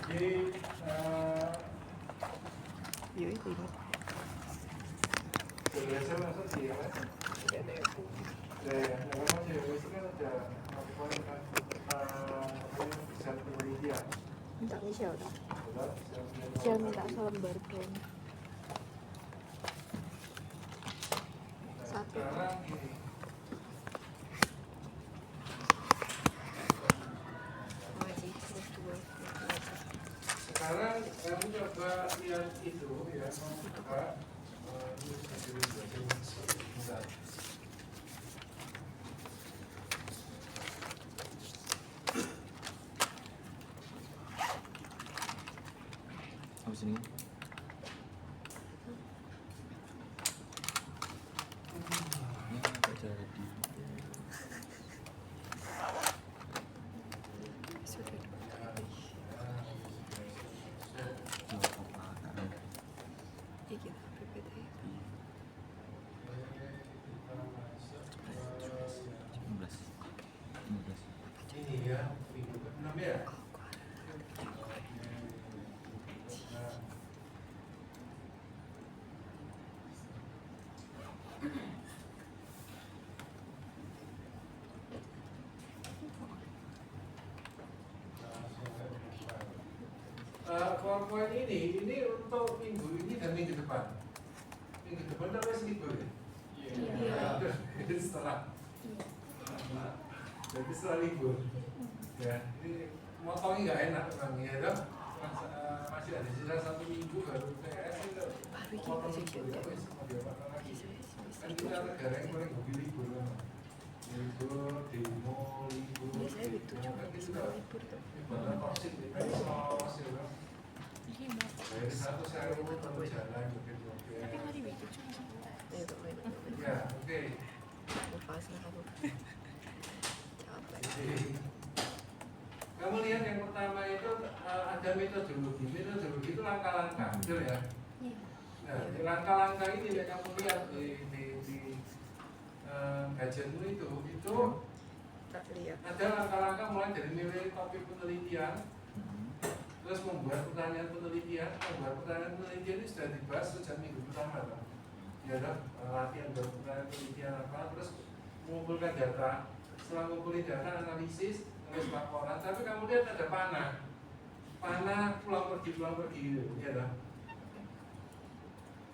Jadi Yuk itu ini. biasa masuk sih ya. Memang cewek itu kan ada bisa penelitian. Minta Michelle dong. Michelle minta selembar dong. Satu. Sekarang ini Wajib terus dua. sekarang kamu coba lihat itu ya, membuka ini bisa. Habis ini ya nggak jadi. Sudah dua kali. Nggak apa-apa kan. Ya kita PPT. 15. Ini ya, minggu ke-6 ya. PowerPoint ini untuk minggu ini dan minggu depan. Minggu depan kan masih libur ya? Iya. Itu setelah. Jadi setelah libur. Ya, ini motongnya nggak enak memang ya dong. Masih ada sisa 1 minggu baru TS itu. Baru Potong kita libur ya, sih. wes mau diapakan lagi? Kan kita negara yang paling hobi libur kan. Libur, demo, libur. Biasanya gitu Nah, cuma kan di itu sekolah udah libur tuh. ibaratnya toxic di medsos ya kan. Dari 100.000 terus jalan joget-joget. Tapi mari itu cuma sebentar. Ya tuh main. Ya, oke. Lepas kamu. Capek. Jadi, kamu lihat yang pertama itu ada metodologi. Metodologi itu langkah-langkah, betul ya? Iya. Nah, di langkah-langkah ini yang kamu lihat di kajianmu itu Tak lihat. ada langkah-langkah mulai dari nilai topik penelitian, terus membuat pertanyaan penelitian. Membuat pertanyaan penelitian ini sudah dibahas sejak minggu pertama, kan? Ya, kan? Latihan buat pertanyaan penelitian apa, terus mengumpulkan data. Setelah mengumpulkan data, analisis, nulis laporan. Tapi kamu lihat ada panah pulang pergi gitu, ya kan?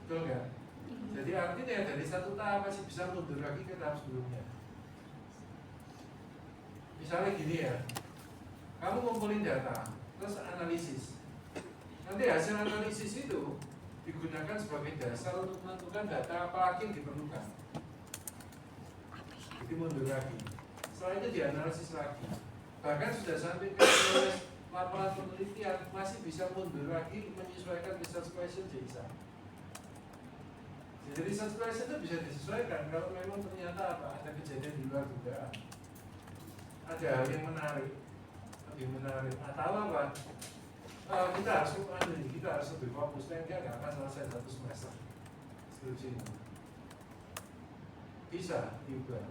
Betul nggak? Jadi artinya dari satu tahap masih bisa mundur lagi ke tahap sebelumnya. Misalnya gini ya, kamu ngumpulin data, terus analisis. Nanti hasil analisis itu digunakan sebagai dasar untuk menentukan data apa lagi yang diperlukan. Jadi mundur lagi. Setelah itu dianalisis lagi. Bahkan sudah sampai ke menulis laporan penelitian, masih bisa mundur lagi menyesuaikan research question bisa. Jadi research question itu bisa disesuaikan kalau memang ternyata apa, ada kejadian di luar dugaan, ada hal yang menarik, lebih menarik, atau apa, kita harus lebih fokus, dan dia nggak akan selesai 1 semester skripsi ini. Bisa diubah,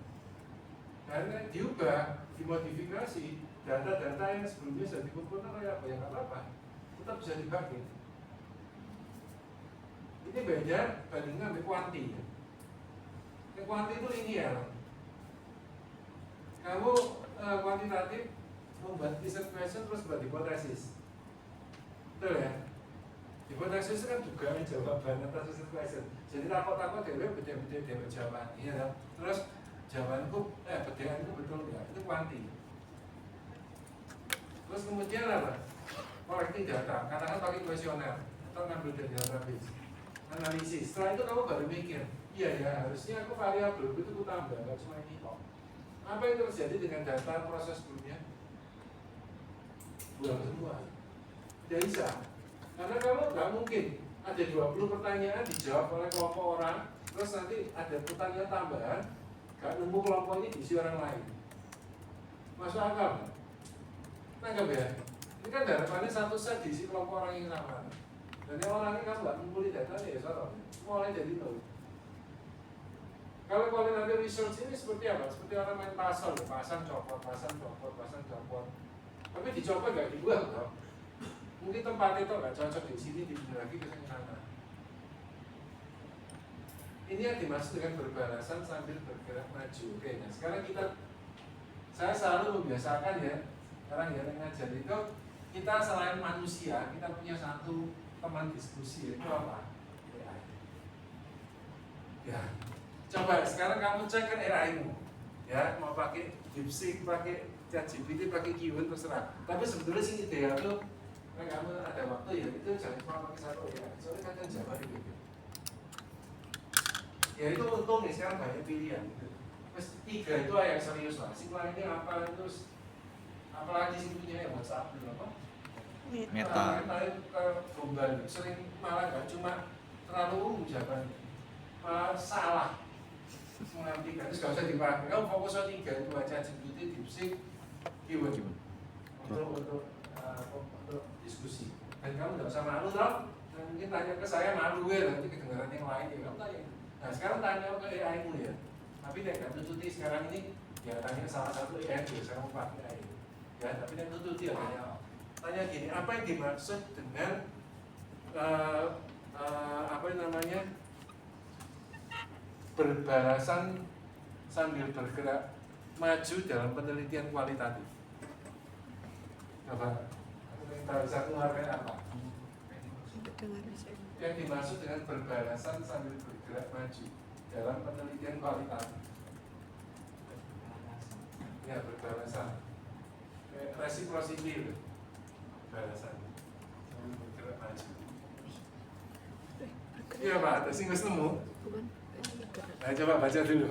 karena diubah, dimodifikasi, data-data yang sebelumnya sudah dikumpulkan oleh apa, ya nggak apa-apa, tetap bisa dipakai. Ini beda bandingkan dengan kuanti. Yang kuanti itu linear. Kamu kuantitatif membuat research question terus buat hipotesis. Betul ya? Hipotesis kan dugaan jawaban atas research question. Jadi takut-takut dewe beda-beda dewe jawaban. Iya kan? Terus jawabanku, bedaan itu betul nggak? Itu kuanti. Terus kemudian apa? Collecting data. Katakan pakai kuesioner atau ngambil dari database. Analisis. Setelah itu kamu baru mikir, iya ya harusnya aku variabel itu aku tambah, nggak cuma ini kok. Apa yang terjadi dengan data proses sebelumnya? Buang semua. Tidak bisa. Karena kamu nggak mungkin ada 20 pertanyaan dijawab oleh kelompok orang, terus nanti ada pertanyaan tambahan, nggak nemu kelompok ini diisi orang lain. Masuk akal? Nangkep ya? Ini kan harapannya satu set diisi kelompok orang yang sama. Dan yang orang ini kamu nggak ngumpulin data nih ya, mulai dari nol. Kalau qualitative research ini seperti apa? Seperti orang main puzzle, pasang copot, pasang copot, pasang copot. Tapi dicopot nggak dibuang toh. Mungkin tempat itu nggak cocok di sini, dipindah lagi ke sana. Ini yang dimaksud dengan berbalasan sambil bergerak maju. Oke, nah sekarang saya selalu membiasakan ya, orang yang ngajar itu, kita selain manusia, kita punya satu teman diskusi, itu apa? AI. Ya, coba sekarang kamu cek kan AI-mu, ya mau pakai DeepSeek, pakai ChatGPT, pakai Qwen terserah. Tapi sebetulnya sih ideal tuh, kamu ada waktu ya itu jangan cuma pakai satu ya, soalnya kadang Java itu. Ya itu untung nih sekarang banyak pilihan. Terus 3 itu yang serius lah. Sing lainnya apa terus apalagi sih punya yang WhatsApp dulu apa? Meta. Meta itu gombal sering malah nggak cuma terlalu umum jawabannya. Salah mengartikan terus nggak usah dipakai. Kamu fokus on 3 itu baca GPT, DeepSeek, Qwen untuk diskusi. Dan kamu nggak usah malu dong. Dan mungkin tanya ke saya malu ya nanti kedengaran yang lain ya kamu tanya. Nah sekarang tanya ke AI-mu ya. Tapi dia nggak tututi sekarang ini ya tanya salah satu AI ya saya mau pakai AI. Ya tapi dia tututi ya tanya gini, apa yang dimaksud dengan apa namanya berbalasan sambil bergerak maju dalam penelitian kualitatif. Coba kita bisa keluarkan apa? Yang dimaksud dengan berbalasan sambil bergerak maju dalam penelitian kualitatif. Ya berbalasan. Reciprocity, balasan sambil bergerak maju. Iya Pak, ada sing wis nemu. Nah, coba baca dulu.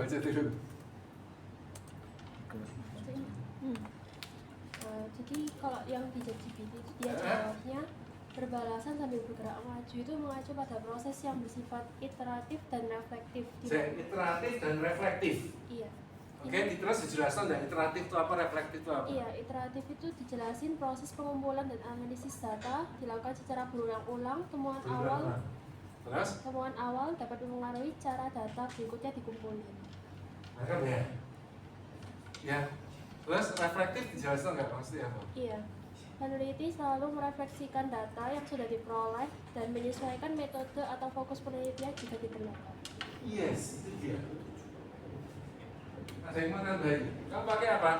Jadi kalau yang di ChatGPT itu dia jawabnya berbalasan sambil bergerak maju itu mengacu pada proses yang bersifat iteratif dan reflektif. Iteratif dan reflektif. Iya. Oke, terus dijelaskan dan iteratif itu apa, reflektif itu apa? Iya, iteratif itu dijelasin proses pengumpulan dan analisis data dilakukan secara berulang-ulang. Temuan awal dapat mempengaruhi cara data berikutnya dikumpulkan. Nah, ya. Terus reflektif dijelaskan nggak maksudnya apa? Iya. Peneliti selalu merefleksikan data yang sudah diperoleh dan menyesuaikan metode atau fokus penelitian jika diperlukan. Yes, itu dia. Ada yang mau nambahin? Kamu pakai apa?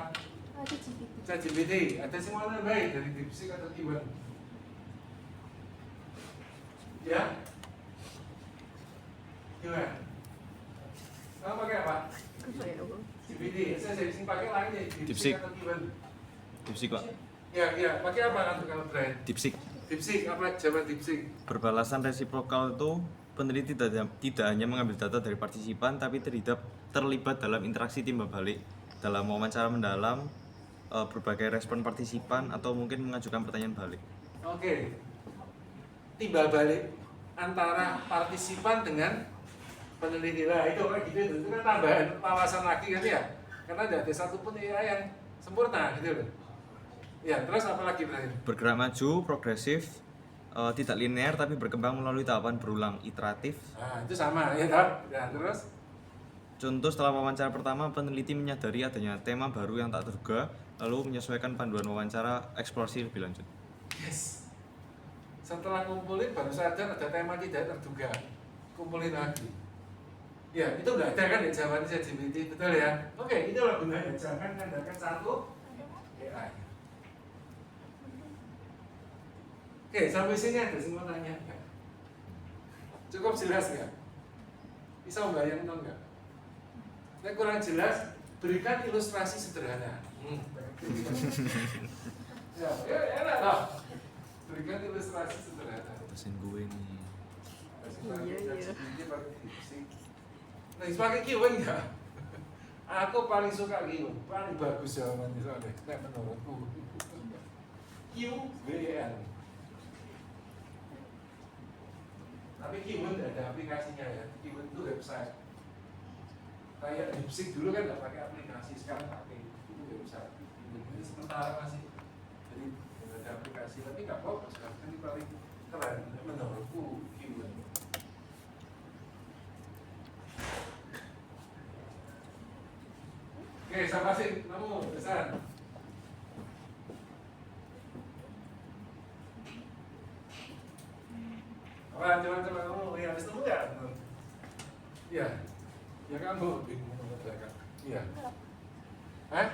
ChatGPT. Ada yang mau nambahin dari DeepSeek atau Qwen? Ya? Gimana? Kamu pakai apa? GPT. Saya sering pakai lain ya. DeepSeek atau Qwen? DeepSeek Pak. Ya. Pakai apa nanti kalau terakhir? DeepSeek. DeepSeek apa jawaban DeepSeek? Berbalasan resiprokal itu peneliti tidak hanya mengambil data dari partisipan tapi terlibat dalam interaksi timbal balik dalam wawancara mendalam, berbagai respon partisipan atau mungkin mengajukan pertanyaan balik. Oke. Timbal balik antara partisipan dengan peneliti lah itu kan gitu itu kan tambahan wawasan lagi kan ya karena tidak ada satupun AI yang sempurna gitu loh. Ya terus apa lagi berarti? Bergerak maju, progresif, tidak linear tapi berkembang melalui tahapan berulang iteratif. Nah itu sama ya toh. Ya terus Contoh setelah wawancara pertama peneliti menyadari adanya tema baru yang tak terduga lalu menyesuaikan panduan wawancara eksplorasi lebih lanjut. yes. Setelah ngumpulin baru sadar ada tema tidak terduga. Kumpulin lagi. Ya itu nggak ada kan ya jawaban ChatGPT betul ya. Oke itu lah gunanya jangan mengandalkan satu AI. Oke sampai sini ada semua tanya nggak? Cukup jelas nggak? Bisa membayangkan nggak? Nah, kurang jelas berikan ilustrasi sederhana. Ya enak toh. Berikan ilustrasi sederhana. Dosen gue nih. Iya. Nah, pakai Qwen nggak? Aku paling suka Qwen, paling bagus jawabannya soalnya. Nah, menurutku Qwen. Tapi Qwen tidak ada aplikasinya ya. Qwen itu website. Kayak DeepSeek dulu kan nggak pakai aplikasi, sekarang pakai itu website. Ini sementara masih jadi nggak ada aplikasi, tapi nggak apa-apa. Sekarang ini paling keren menurutku Qwen. Oke, sama sih, kamu pesan. Apa coba kamu ya habis nemu ya? Iya. Ya kamu bingung mengerjakan. Iya. Hah?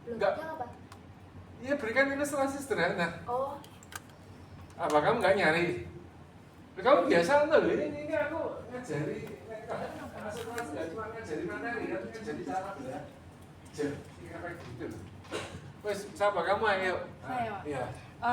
Enggak. Yang apa? Iya, berikan ilustrasi sederhana. Oh, Apa kamu nggak nyari? Kamu biasa loh, ini aku ngajari, masuk kelas nggak cuma ngajari materi, tapi ngajari cara belajar. Kayak gitu. Wes, siapa kamu ayo? Saya, Pak. Iya.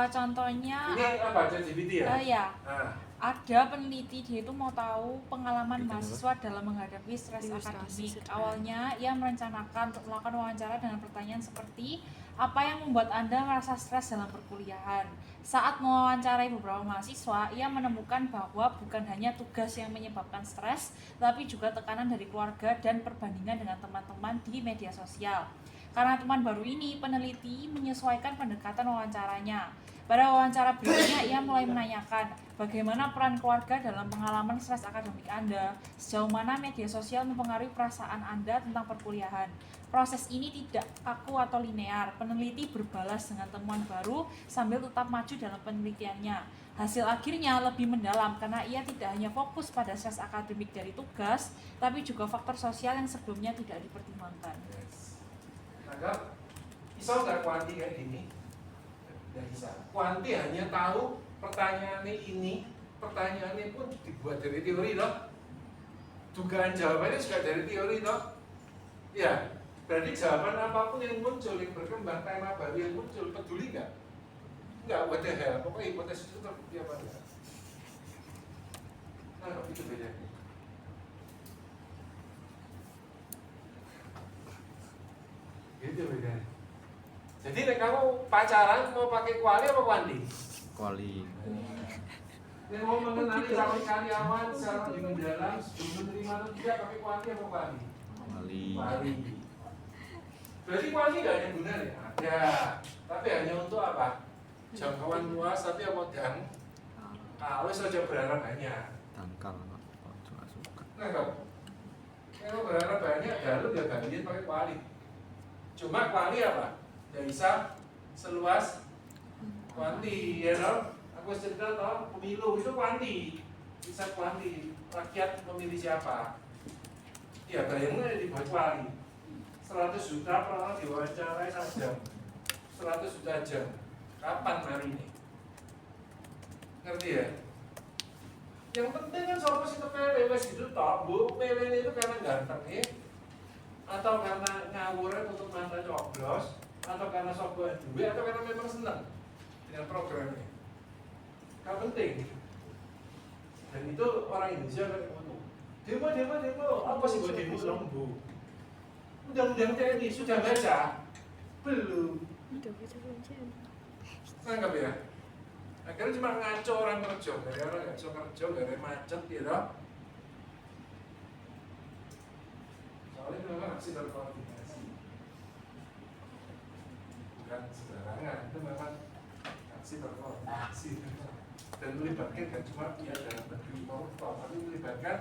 Contohnya Ini apa? ChatGPT ya? ya, Nah, ada peneliti dia itu mau tahu pengalaman mahasiswa dalam menghadapi stres akademik. Awalnya ia merencanakan untuk melakukan wawancara dengan pertanyaan seperti apa yang membuat Anda merasa stres dalam perkuliahan. Saat mewawancarai beberapa mahasiswa, ia menemukan bahwa bukan hanya tugas yang menyebabkan stres, tapi juga tekanan dari keluarga dan perbandingan dengan teman-teman di media sosial. Karena teman baru ini, peneliti menyesuaikan pendekatan wawancaranya. Pada wawancara berikutnya, ia mulai menanyakan bagaimana peran keluarga dalam pengalaman stres akademik Anda, sejauh mana media sosial mempengaruhi perasaan Anda tentang perkuliahan. Proses ini tidak kaku atau linear. Peneliti berbalas dengan temuan baru sambil tetap maju dalam penelitiannya. Hasil akhirnya lebih mendalam karena ia tidak hanya fokus pada stres akademik dari tugas, tapi juga faktor sosial yang sebelumnya tidak dipertimbangkan. yes. Anggap, bisa nggak kuanti kayak gini? Nggak bisa. Kuanti hanya tahu pertanyaannya ini, pertanyaannya pun dibuat dari teori loh. Dugaan jawabannya juga dari teori loh. Ya, berarti jawaban apapun yang muncul, yang berkembang, tema baru yang muncul, peduli nggak? Nggak, what the hell, pokoknya hipotesis itu terbukti apa enggak? Nah, itu bedanya. Gitu bedanya. Jadi nek kamu pacaran mau pakai kuali apa kuanti? Kuali. Yang mau mengenali calon karyawan secara lebih mendalam sebelum menerima atau tidak pakai kuali apa kuali? Kuali. Kuali. Berarti kuali nggak ada gunanya? Ada, tapi hanya untuk apa? Jangkauan luas, tapi apa dan? Kalau saja berharap banyak. Tangkal. Oh, juga suka. Nah, kalau berharap banyak, lalu dia gantiin pakai kuali. Cuma kuali apa? Ya bisa seluas kuanti, ya dong. Aku cerita toh pemilu itu kuanti, bisa kuanti. Rakyat memilih siapa? Ya bayangnya dibuat kuali. 100 juta per orang diwawancarai 1 jam. 100 juta jam. Kapan hari ini? Ngerti ya? Yang penting kan soal sih kepele wes gitu toh, bu pele itu karena ganteng ya, atau karena ngawurnya untuk mata coblos, atau karena sok buat duit, atau karena memang senang dengan programnya. Gak penting. Dan itu orang Indonesia kan ngomong demo, apa sih buat demo lembu? Undang-undang TNI sudah baca? Belum. Nangkap ya? Akhirnya cuma ngaco orang kerja, dari orang ngaco kerja, dari macet gitu. Soalnya itu memang aksi berkoordinasi, bukan sembarangan, itu memang aksi berkoordinasi dan melibatkan kan cuma pihak dalam negeri koruptor, tapi melibatkan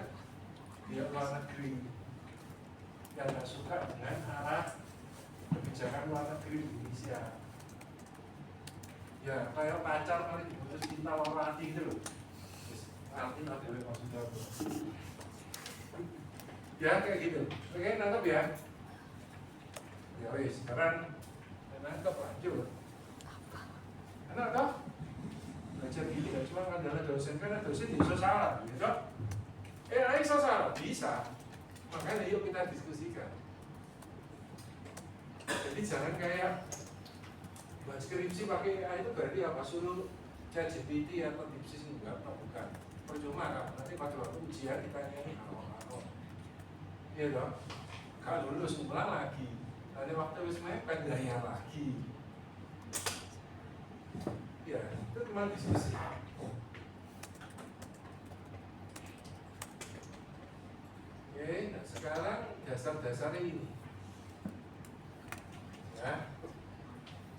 pihak luar negeri yang nggak suka dengan arah kebijakan luar negeri Indonesia. Ya, kayak pacar kali diputus cinta orang hati gitu loh. Terus arti nanti maksudnya apa? Ya kayak gitu. Oke, nangkep ya. Ya wis, sekarang nangkep lanjut. Enak toh? Belajar gini ya, cuma adalah dosen kan dosen bisa salah, gitu. Ayo bisa salah, bisa. Makanya yuk kita diskusikan. Jadi jangan kayak buat skripsi pakai AI itu berarti apa? Suruh ChatGPT atau DeepSeek enggak, bukan. Percuma kan, nanti pada waktu ujian ditanyain apa? Iya dong. Kalau lulus ulang lagi, nanti waktu wis mepet gaya lagi. Ya, itu cuma diskusi. Oke, nah sekarang dasar-dasarnya ini. Ya.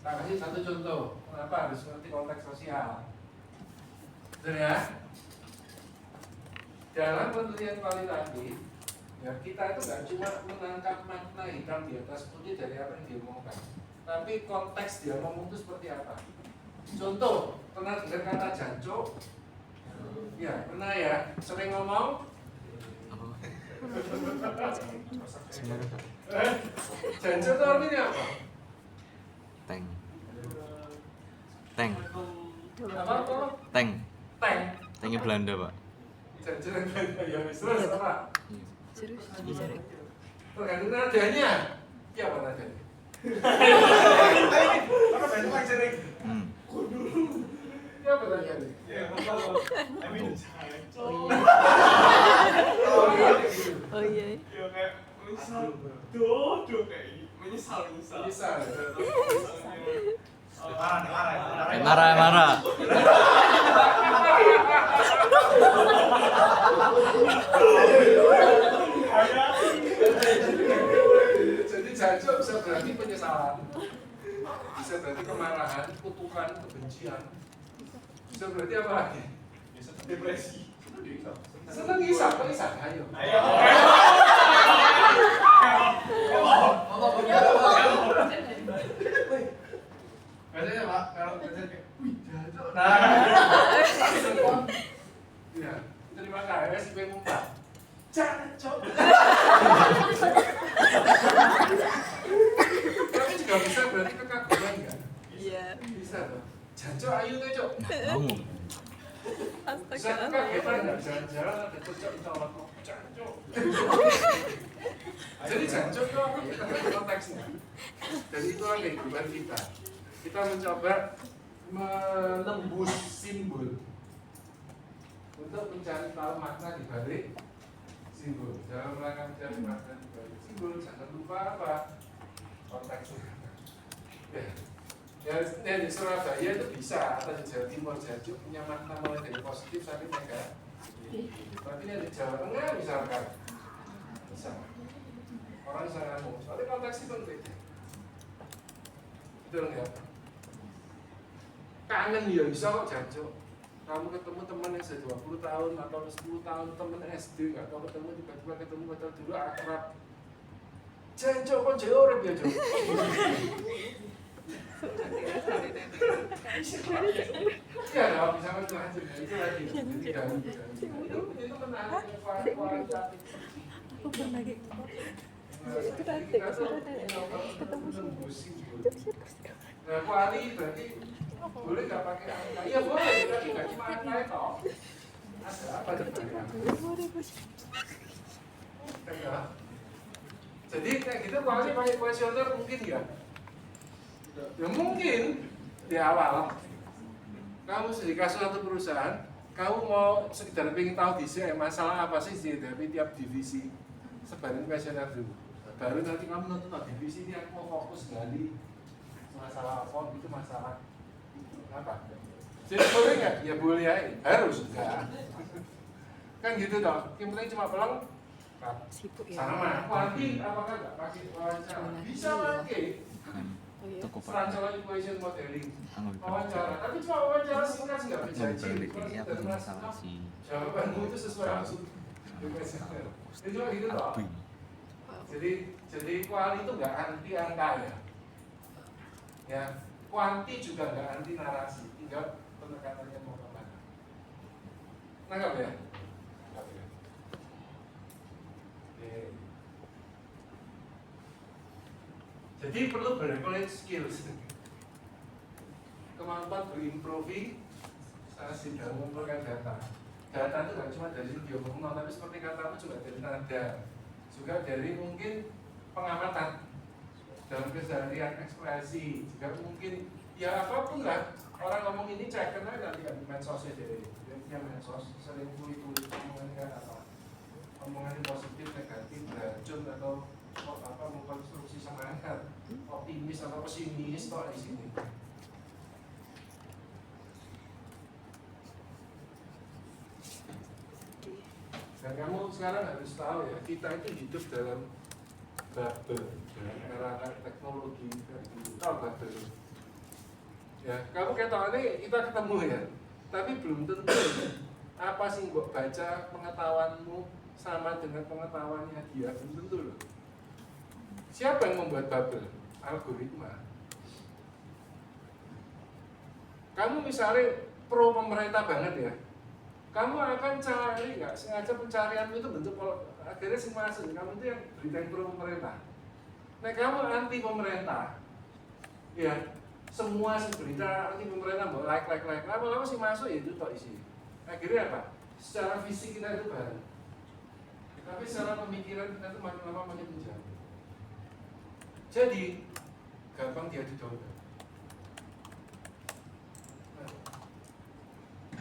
Saya kasih satu contoh, kenapa harus ngerti konteks sosial. Betul ya? Dalam penelitian kualitatif, Ya, kita itu nggak cuma menangkap makna hitam di atas putih dari apa yang diomongkan, tapi konteks dia ngomong itu seperti apa. Contoh, pernah dengar kata jancuk? Ya, pernah ya, sering ngomong? Jancuk itu artinya apa? Tank. Tank. Apa? Tank. Tank. Tanknya Belanda, Pak. Jancuk ya, terus apa? Serius? Tergantung nadanya. Iya apa nadanya? Hmm. Iya apa nadanya? Oh iya. Bisa. Marah. Jadi jancuk bisa berarti penyesalan, bisa berarti kemarahan, kutukan, kebencian, bisa berarti apa lagi? Depresi. Seneng kisah, kok kisah? Ayo. Biasanya Pak, kalau biasanya kayak, wih jancuk. Iya, terima kasih gue ngumpet. Jancuk. Tapi juga bisa berarti kekaguman kan? Iya. Bisa tuh. Jancuk ayu tuh, Cuk. Mau. Bisa kekagetan nggak jalan-jalan ada cocok insya kok jancuk. Jadi jancuk itu apa? Kita ngerti konteksnya. Dan itulah kehidupan kita. Kita mencoba menembus simbol untuk mencari tahu makna di balik simbol. Dalam rangka mencari makna di balik simbol, jangan lupa apa? Konteksnya. Ya, di Surabaya itu bisa, atau di Jawa Timur, Jancuk punya makna mulai dari positif sampai negatif. Tapi di Jawa Tengah misalkan, bisa. Orang bisa ngomong, soalnya konteks itu penting. Betul nggak? Kangen ya bisa kok Jancuk. Kamu ketemu teman yang sudah 20 tahun atau 10 tahun teman SD, atau ketemu tiba-tiba ketemu betul dulu akrab. Jancuk kok jauh orang ya Cuk. Iya dong, bisa menjelaskan itu lagi. Jadi jangan itu menarik kualitatif. Aku pernah kayak gitu. Itu nanti ketemu simbol. Nah, kuali berarti boleh nggak pakai angka? Iya boleh, tapi nggak cuma angka itu. Ada apa di balik angka? Jadi kayak gitu kuali pakai kuesioner mungkin ya? Ya mungkin di awal kamu dikasih satu perusahaan, kamu mau sekedar pengen tahu masalah apa sih dihadapi tiap divisi, sebarin kuesioner dulu. Baru nanti kamu nonton divisi ini aku mau fokus gali masalah apa, itu masalah apa? Jadi boleh nggak? Ya boleh aja, harus enggak. Kan gitu dong. Yang penting cuma peleng sibuk ya. sama. Kuanti apakah nggak pakai wawancara? Bisa pakai. Toko Structural equation modeling, Pak. wawancara, tapi cuma wawancara singkat sih nggak berjanji. Ini apa masalah sih? Jawabanmu itu sesuai maksud. Itu cuma gitu toh. Jadi kuali itu nggak anti angka ya. Ya, kuanti juga nggak anti narasi, tinggal pendekatannya mau kemana. Nangkap ya? Nangkap ya. Oke. Jadi perlu berrecolate skills, kemampuan berimprovisasi dalam mengumpulkan data. Data itu nggak cuma dari video ngomong, tapi seperti katamu juga dari nada, juga dari mungkin pengamatan dalam keseharian ekspresi, juga mungkin ya apapun lah. Orang ngomong ini cek karena nanti di medsosnya dia punya medsos, sering tulis omongannya apa, omongannya positif, negatif, beracun atau apa mengkonstruksi semangat, optimis atau pesimis toh di sini. Dan kamu sekarang harus tahu ya, kita itu hidup dalam bubble, dalam era teknologi, tahu bubble. Ya, kamu kata ini kita ketemu ya, tapi belum tentu apa sih buat baca pengetahuanmu sama dengan pengetahuannya dia, belum tentu loh. Siapa yang membuat bubble? Algoritma. Kamu misalnya pro pemerintah banget ya, kamu akan cari nggak sengaja pencarianmu itu bentuk akhirnya sih masuk. Kamu itu yang berita yang pro pemerintah. Nah kamu anti pemerintah, ya semua berita anti pemerintah mau like, lama-lama sih masuk ya itu tok isi. Akhirnya apa? Secara fisik kita itu baru, tapi secara pemikiran kita itu makin lama makin menjauh. Jadi gampang dia didownload.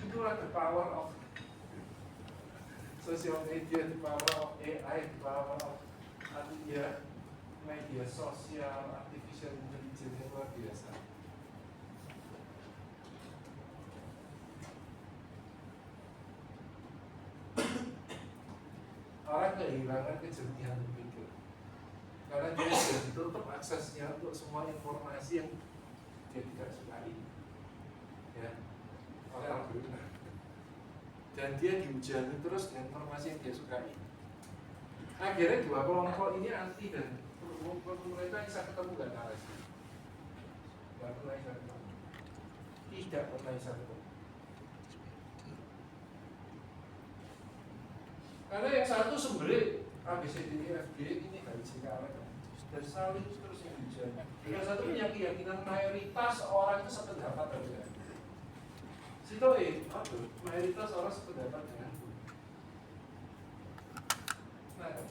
Itulah the power of social media, the power of AI, the power of media sosial, artificial intelligence yang luar biasa. Orang kehilangan kejernihan berpikir karena dia sudah ditutup aksesnya untuk semua informasi yang dia tidak sukai, ya, oleh algoritma. Dan dia dihujani terus dengan informasi yang dia sukai. Akhirnya dua kelompok ini anti dan pemerintah bisa ketemu gak narasi? Gak pernah bisa ketemu. Tidak pernah bisa ketemu. Karena yang satu sumbernya ABCDEFG ini dari sekarang dan selalu terus yang dihujani. Yang satu punya keyakinan mayoritas orang itu sependapat dengan mayoritas orang sependapat dengan. Nah,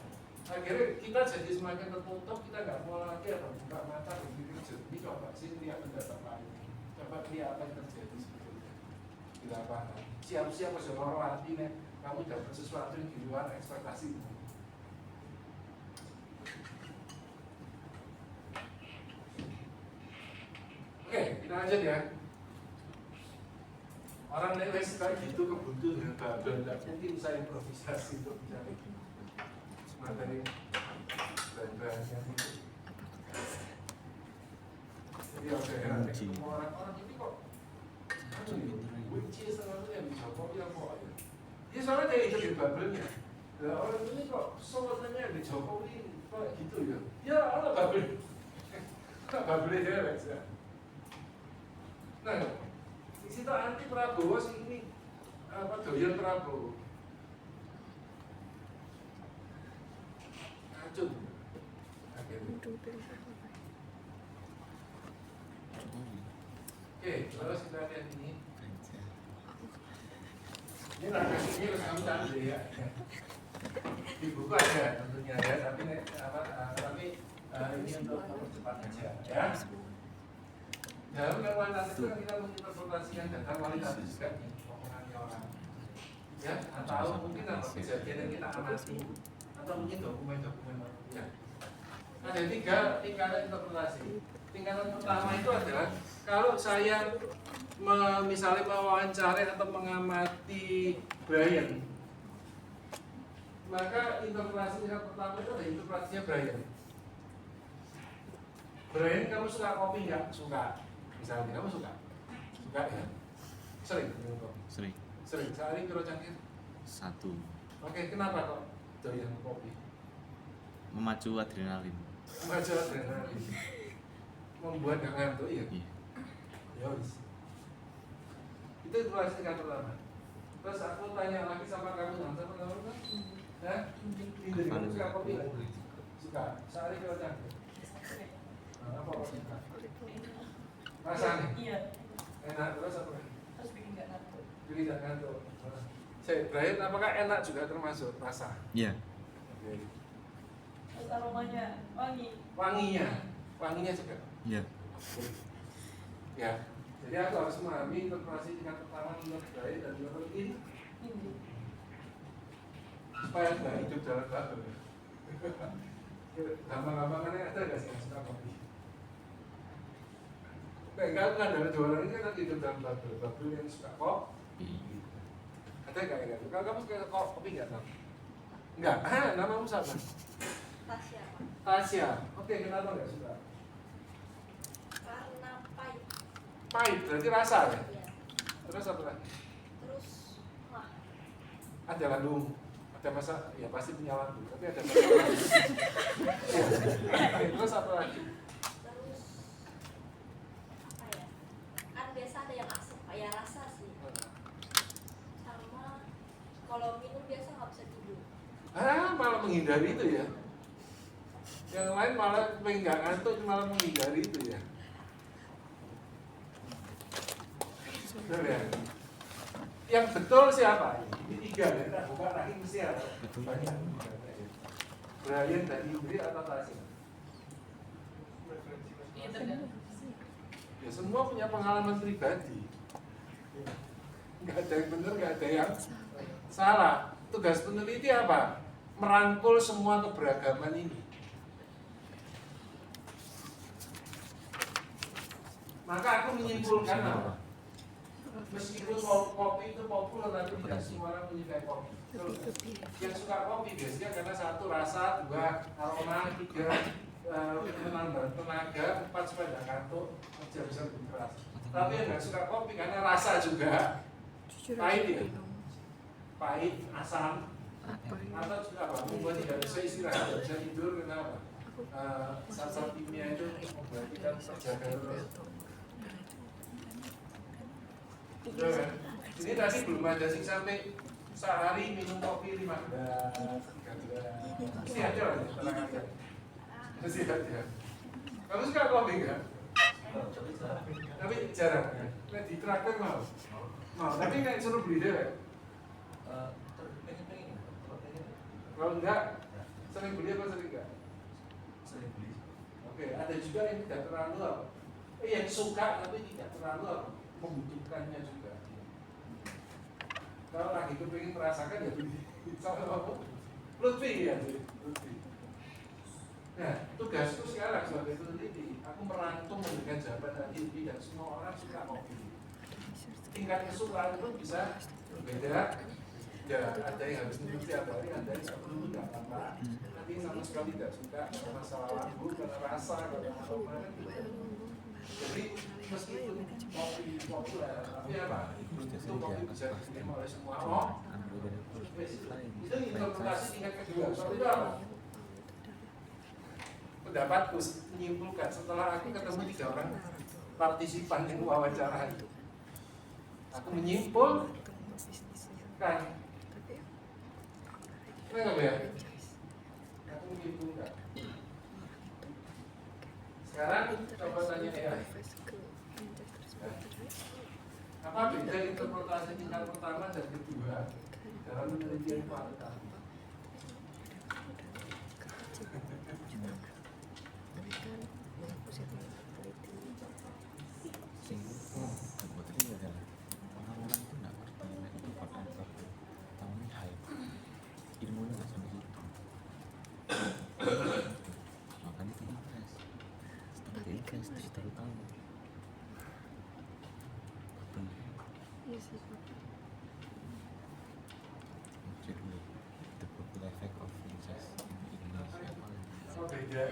akhirnya kita jadi semakin tertutup, kita nggak mau lagi buka mata berpikir jernih, coba sih lihat pendapat lain, coba lihat apa yang terjadi sebetulnya di lapangan. Siap-siap masih orang hati nih, kamu dapat sesuatu yang di luar ekspektasimu. Oke, kita lanjut ya. Orang wes kayak gitu kebuntu dengan babel, mungkin saya improvisasi untuk mencari materi bahan-bahan yang itu. Jadi orang ini kok kunci selalu yang dijawab yang kok ya. Dia soalnya dia hidup di babelnya. Nah, orang ini kok soalnya yang dijawab ini kok gitu ya. Ya ada babel. Babelnya dia ya. Nah, di situ anti Prabowo sih ini doyan Prabowo. Ngacun. Oke, terus kita lihat ini. Ini narasinya harus kamu cari ya. Di buku ada tentunya ya, tapi ini untuk mempercepat aja ya. Dalam kualitas itu kan kita menginterpretasikan data kualitatif juga nih omongannya orang, ya, atau mungkin apa kejadian yang kita amati, atau mungkin dokumen-dokumen ya. Ada tiga tingkatan interpretasi. Tingkatan pertama itu adalah kalau saya misalnya mewawancarai atau mengamati Brian, maka interpretasi tingkat pertama itu ada interpretasinya Brian. Brian, kamu suka kopi nggak? Suka. Misalnya kamu suka ya? Sering? Sehari kira cangkir? 1. Oke, kenapa kok doyan kopi? Memacu adrenalin. Membuat gak ngantuk ya? Ya wis. Itu interpretasi tingkat pertama. Terus aku tanya lagi sama kamu, ya? Indri, kamu suka kopi nggak? Suka. Sehari kira cangkir? Apa suka? Rasanya? Iya. Enak, terus apa? Terus bikin gak ngantuk. Saya Brian, apakah enak juga termasuk rasa? Iya. Oke. Terus aromanya wanginya juga? Iya. Ya, jadi aku harus memahami interpretasi tingkat pertama menurut Brian dan menurut ini supaya nggak hidup dalam babel. Gampang-gampangannya ada nggak sih yang suka kopi? Enggak dari dua orang ini kan hidup dalam babel yang suka kopi. Ada nggak ya? Kalau kamu suka kopi nggak tahu? Enggak. Namamu siapa? Tasya. Oke, kenapa nggak suka? Karena pahit. Pahit, berarti rasa ya? Iya. Terus apa lagi? Terus wah, Ada kandung ada masalah, ya pasti punya lagu, tapi ada masalah. Ya. Terus apa lagi? Terus apa ya? Kan biasa ada yang asam, ya rasa sih. Sama kalau minum biasa nggak bisa tidur. Malah menghindari itu ya. Yang lain malah pengen nggak ngantuk, malah menghindari itu ya. Betul ya? Yang betul siapa? Ini 3 ya, kita buka lagi mesti ada banyak. Brian dan Indri atau Tasya? Iya, tergantung. Ya semua punya pengalaman pribadi. Nggak ada yang benar, nggak ada yang salah. Tugas peneliti apa? Merangkul semua keberagaman ini. Maka aku menyimpulkan apa? Meskipun kopi itu populer, tapi tidak semua orang menyukai kopi. Yang suka kopi biasanya karena 1 rasa, 2 aroma, 3 menambah tenaga, 4 supaya tidak kantuk, kerja bisa lebih keras. Tapi yang nggak suka kopi karena rasa juga pahit ya, pahit, asam, atau juga apa? Membuat tidak bisa istirahat, tidak bisa tidur kenapa? Zat-zat kimia itu membuat kita terjaga terus. Udah kan? Ini tadi belum ada sih sampai sehari minum kopi 5 gelas, 3 gelas. Mesti ada lah, tenang aja. Mesti ada. Kamu suka kopi nggak? Tapi jarang ya. Nah, di traktor mau. Tapi nggak suruh beli deh. Kalau enggak, sering beli apa sering enggak? Sering beli. Oke, ada juga yang tidak terlalu apa? Yang suka tapi tidak terlalu apa? Membutuhkannya juga. Kalau lagi kepingin merasakan ya beli. Sama apa? Lutfi ya, Lutfi. Nah, tugasku sekarang sebagai peneliti, aku merangkum dengan jawaban tadi tidak semua orang suka kopi. Tingkat kesukaan itu bisa berbeda. Ya, ada yang harus minum tiap hari, ada yang nggak perlu, nggak apa-apa. Nanti sama sekali tidak suka karena masalah lambung, karena rasa, karena apa Jadi meskipun kopi populer, tapi apa? Itu kopi bisa diterima oleh semua orang. Itu interpretasi tingkat kedua. Soal itu apa? Pendapatku menyimpulkan setelah aku ketemu 3 orang partisipan yang wawancara itu, aku menyimpulkan, kenapa ya? Aku menyimpulkan. Sekarang coba tanya AI. Apa beda interpretasi tingkat pertama dan kedua dalam penelitian kualitatif? Orang-orang itu nggak ngerti itu pakai apa, tahunya hype, ilmunya nggak sampai situ. Makanya itu interest. Setelah dia interest terus tahu apa Iya sih. jadi the popular effect of interest in Indonesia. Apa beda?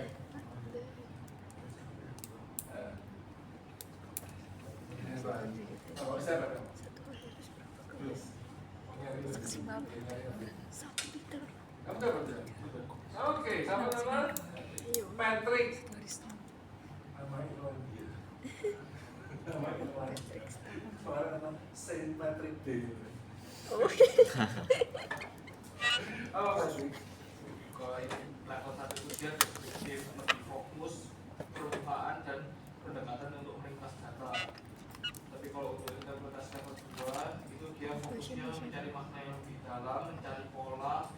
Kalau bisa apa? Kamu dapat ya? Oke, sama-sama. Patrick. Nama Irlandia. Nama Irlandia. Soalnya nama Saint Patrick Day. Apa Patrick? Kalau ini level 1 itu dia lebih fokus permukaan dan pendekatan untuk meringkas data. Tapi kalau untuk interpretasi level 2 itu dia fokusnya mencari makna yang lebih dalam, mencari pola,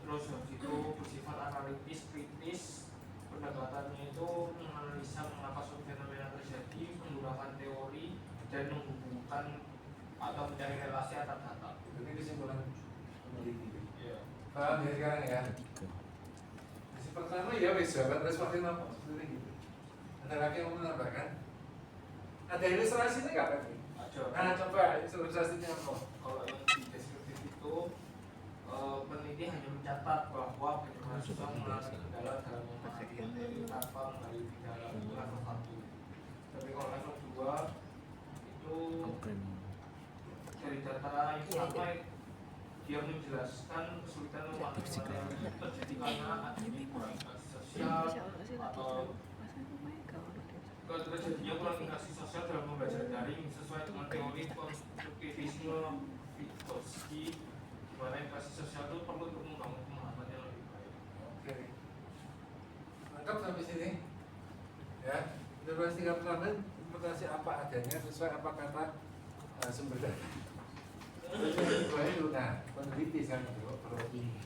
terus habis itu bersifat analitis, kritis. Pendekatannya itu menganalisa mengapa suatu fenomena terjadi, menggunakan teori dan menghubungkan atau mencari relasi antar data. Ini kesimpulan peneliti. Iya. Paham ya sekarang ya? Misi pertama ya wis jawaban responsif apa? Seperti gitu. Ada lagi yang mau menambahkan? Ada ilustrasinya nggak Patrick? Ada. Nah coba ilustrasinya apa? Kalau yang di deskriptif itu peneliti hanya mencatat bahwa mahasiswa mengalami kendala dalam memahami materi tanpa menggali di dalam itu level 1. Tapi kalau level 2 itu dari data yang sampai dia menjelaskan kesulitan memaknai yang terjadi karena adanya kurang interaksi sosial atau terjadinya kurang interaksi sosial dalam pembelajaran daring sesuai dengan teori konstruktivisme Vygotsky, di mana interaksi sosial itu perlu untuk membangun pemahaman yang lebih baik. Oke, lengkap sampai sini ya. Interpretasi tingkat pertama, interpretasi apa adanya sesuai apa kata sumber data. Terus yang kedua itu, nah peneliti kan perlu ini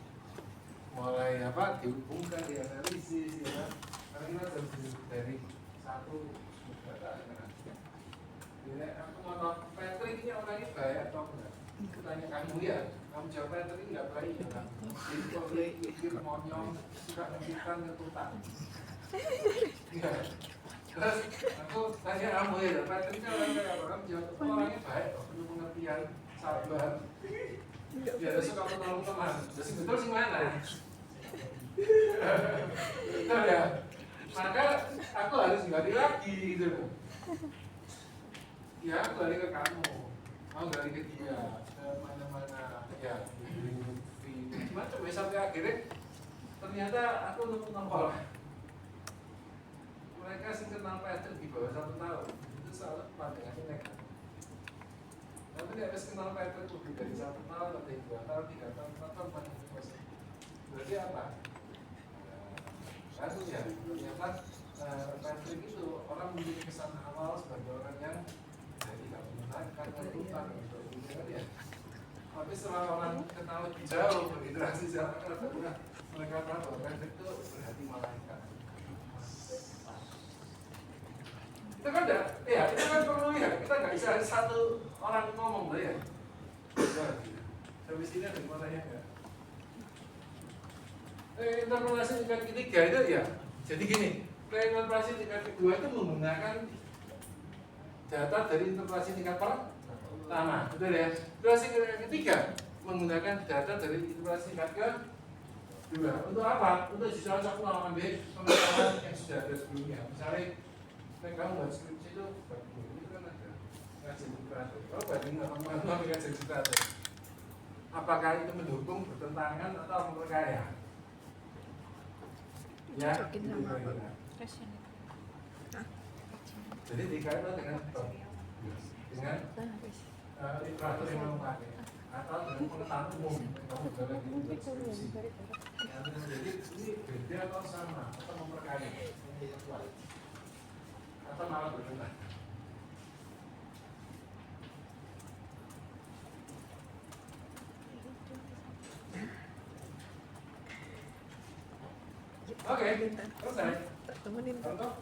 mulai apa dihubungkan, dianalisis ya kan, karena kita harus dari satu sumber data kan. Jadi aku mau tahu Patrick ini orangnya baik atau enggak? Aku tanya kamu ya, kamu jawab Patrick enggak baik ya kan? Jadi kalau dia mikir monyong, suka memikirkan ketutan. Ya. Terus aku tanya kamu ya, Patrick ini orangnya kayak apa? Kamu jawab orangnya baik, penuh pengertian, sabar. Ya, suka menolong teman. Jadi betul sih mana? Betul ya. Maka aku harus gali lagi gitu loh. Ya, aku gali ke kamu. Mau gali ke dia, ke mana-mana. Ya, cuma coba sampai akhirnya ternyata aku nempel. Mereka sih kenal Patrick di bawah 1 tahun. Itu selalu pandangannya negatif. Tapi dia harus kenal Patrick lebih dari 1 tahun, lebih 2 tahun, 3 tahun, 4 tahun, pandangannya positif. Berarti apa? Kan ya, ternyata Patrick itu orang memiliki kesan awal sebagai orang yang tidak menyenangkan, terlupa gitu kan ya. Tapi setelah orang kenal lebih jauh, berinteraksi sama mereka tahu bahwa Patrick itu berarti malaikat. Kita kan enggak, ya kita kan perlu ya, kita nggak bisa satu orang ngomong lah ya. Sampai sini ada yang mau tanya nggak? Interpretasi tingkat ketiga itu ya, jadi gini, interpretasi tingkat kedua itu menggunakan data dari interpretasi tingkat pertama, betul ya? Interpretasi tingkat ketiga menggunakan data dari interpretasi tingkat kedua. Untuk apa? Untuk dicocok mengambil pengetahuan yang sudah ada sebelumnya. Misalnya, kamu buat skripsi itu kan ada kajian literatur. Kalau banding ngomong kajian literatur, apakah itu mendukung, bertentangan atau memperkaya? Ya, itu kira-kira. Jadi dikaitkan dengan literatur yang kamu pakai atau dengan pengetahuan umum yang kamu gunakan di skripsi. Jadi ini beda atau sama atau memperkaya atau malah bertentangan. Oke, selesai. Temenin. Contoh,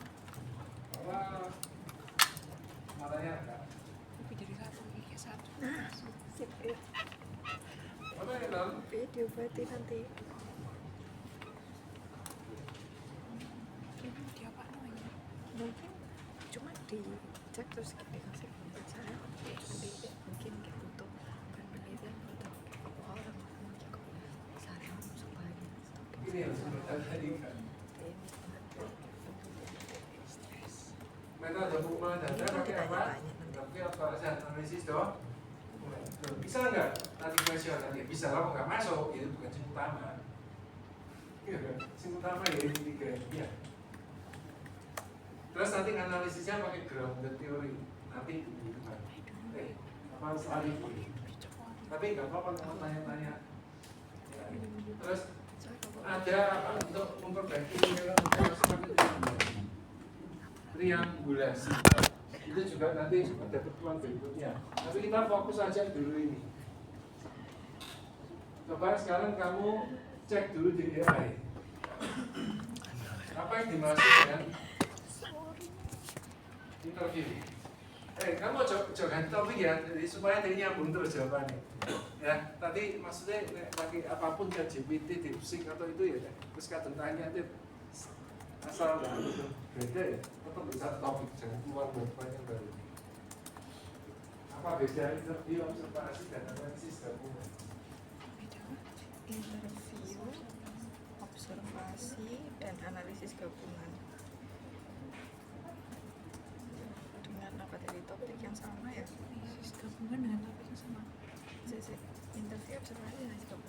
apa matanya enggak? Sip ya. Apa yang dalam? Video berarti nanti. Dia apa namanya? Mungkin cuma dicek terus dikasih pembicaraan. Nanti mungkin kayak butuh penelitian butuh orang mungkin kok misalnya supaya Ini yang sebenarnya tadi kan. Metode pengumpulan data pakai apa? Pakai observasi analisis toh. Bisa nggak tadi question tadi? Bisa lah, nggak masuk itu bukan sing utama. Iya kan? Sing utama ya ini tiga ya. Terus nanti analisisnya pakai grounded theory. Nanti itu kan. Apa sekali pun. Tapi nggak apa-apa kalau tanya-tanya. Ya. Terus ada apa untuk memperbaiki triangulasi. Itu juga nanti ada pertemuan berikutnya. Tapi kita fokus aja dulu ini. Coba sekarang kamu cek dulu di AI. Apa yang dimaksud dengan interview? Kamu jangan topik ya, jadi supaya ini nyambung terus jawabannya. Ya, tadi maksudnya pakai apapun ya GPT, DeepSeek atau itu ya, terus kadang tanya itu asal beda ya, tetap bisa topik, jangan keluar buat yang baru. Apa beda interview, observasi dan analisis gabungan? interview, observasi dan analisis gabungan. Dengan apa dari topik yang sama ya? Analisis gabungan dengan topik yang sama. Sih. interview observasi nggak sih kamu?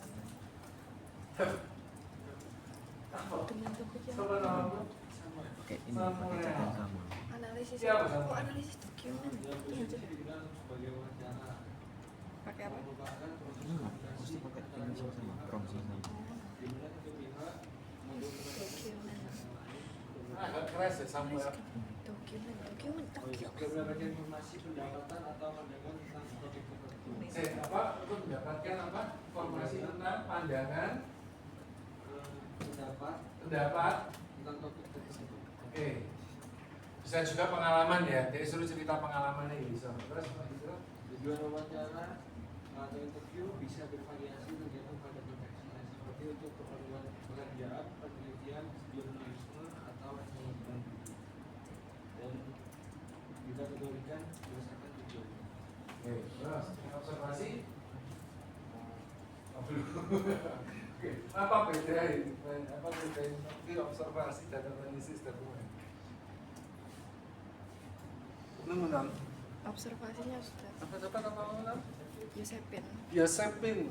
Apa? Dengan topik yang Coba nama Oke, ini pakai cat yang sama. analisis Iya, Mas. oh analisis dokumen ini aja pakai apa? Enggak, mesti pakai ini yang sama, prompt yang sama. Dokumen agak keras ya sama ya. dokumen informasi pendapatan atau pandangan tentang topik tertentu. Apa untuk mendapatkan apa informasi tentang pandangan pendapat Tentang topik tertentu. oke bisa juga pengalaman ya jadi suruh cerita pengalamannya bisa terus gitu Tujuan wawancara atau interview bisa bervariasi tergantung pada konteksnya, seperti untuk keperluan pekerjaan, penelitian, jurnalisme, atau pengembangan diri. Dan dikategorikan berdasarkan tujuan. oke terus observasi oke apa beda ini apa beda ini observasi dan analisis dokumen Menang. observasinya sudah Apa nama Yosepin. Yosepin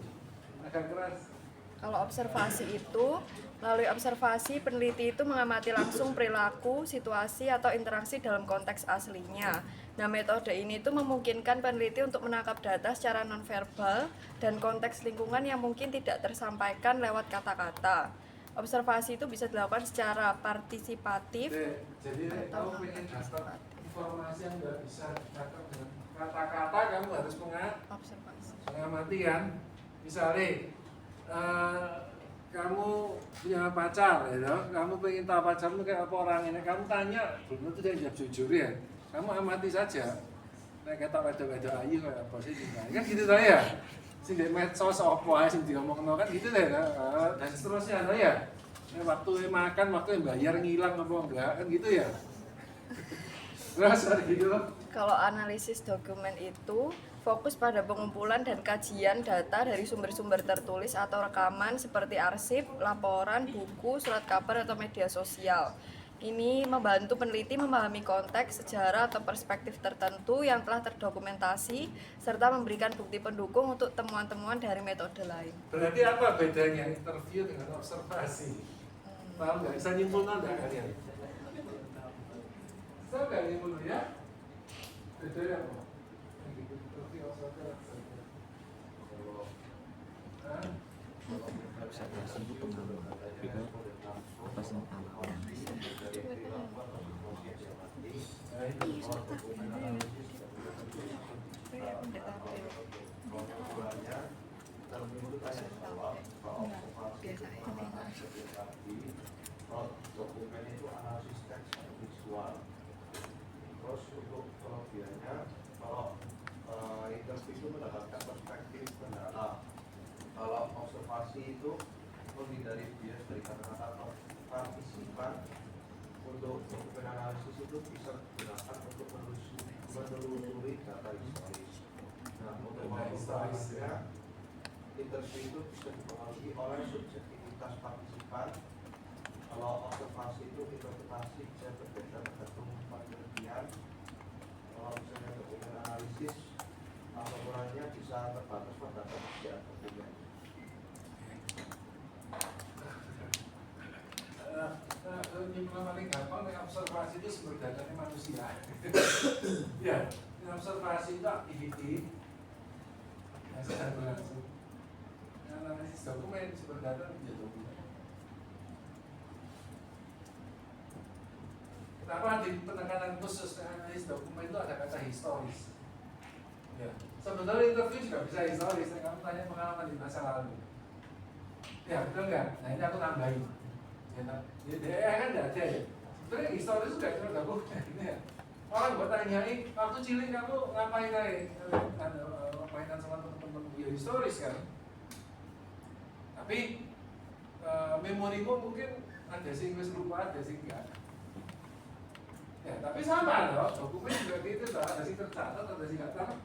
agak keras. Kalau observasi itu, melalui observasi peneliti itu mengamati langsung perilaku, situasi, atau interaksi dalam konteks aslinya. Nah, metode ini itu memungkinkan peneliti untuk menangkap data secara nonverbal dan konteks lingkungan yang mungkin tidak tersampaikan lewat kata-kata. Observasi itu bisa dilakukan secara partisipatif Jadi atau kamu pengen dapat non-partisipatif. informasi yang nggak bisa dapat dengan kata-kata, kamu harus Observasi. mengamati kan. Misalnya kamu punya pacar, ya, kamu pengen tahu pacarmu kayak apa orang ini, kamu tanya, belum tentu dia jawab jujur ya. Kamu amati saja. Nek kata wedo-wedo ayu kayak apa sih kan gitu toh ya. Sing di medsos apa ae sing diomongno kan gitu deh. Dan seterusnya toh ya. Nek waktu makan, waktu bayar ngilang apa enggak kan gitu ya. Terus gitu. Kalau analisis dokumen itu fokus pada pengumpulan dan kajian data dari sumber-sumber tertulis atau rekaman seperti arsip, laporan, buku, surat kabar, atau media sosial. Ini membantu peneliti memahami konteks, sejarah, atau perspektif tertentu yang telah terdokumentasi, serta memberikan bukti pendukung untuk temuan-temuan dari metode lain. Berarti apa bedanya interview dengan observasi? Paham nggak? Bisa nyimpulkan nggak kalian? Bisa nggak nyimpul ya? Bedanya apa? Interview observasi. Hah? Observasi itu pengaruh beda apa sih alat Nah, itu. Dokumen itu analisis teks dan visual. Terus untuk kelebihannya, kalau interview itu mendapatkan perspektif pendalam. Kalau observasi itu menghindari bias dari kata-kata partisipan. Untuk dokumen analisis itu bisa digunakan untuk menelusuri data historis. Nah, untuk penggunaannya, interview itu bisa dipengaruhi oleh subjektivitas partisipan. Kalau observasi itu interpretasi bisa berbeda tergantung penelitian. Kalau misalnya dokumen analisis, laporannya bisa terbatas pada ketersediaan dokumen. Yang paling gampang observasi itu sumber datanya manusia. Ya, observasi itu aktiviti yang sedang berlangsung. Analisis dokumen sumber data itu dokumen. Kenapa di penekanan khusus analisis dokumen itu ada kata historis? Ya, sebetulnya interview juga bisa historis. Kamu tanya pengalaman di masa lalu. Ya, betul nggak? Nah ini aku tambahin. Ya kan nggak ada ya. Sebenarnya historis itu nggak cuma dokumen. Ya. Orang buat tanyai, waktu cilik kamu ngapain aja? Mainan sama teman-teman ya historis kan. Tapi memorimu mungkin ada sing wis lupa, ada sing enggak. Ya, tapi sama loh, dokumen juga gitu loh, ada sing tercatat, ada sing enggak tercatat.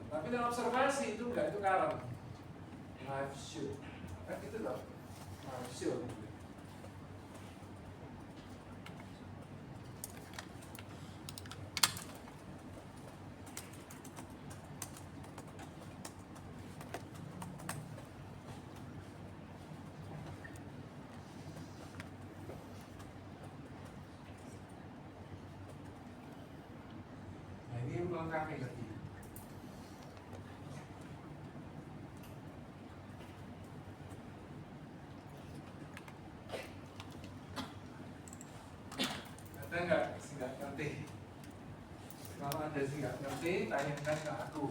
Tapi dalam observasi itu enggak, itu karam. Live show. Kan gitu loh. Live show. ini melengkapi lagi. Ada nggak sih nggak ngerti? Kalau ada sih nggak ngerti, tanyakan ke aku.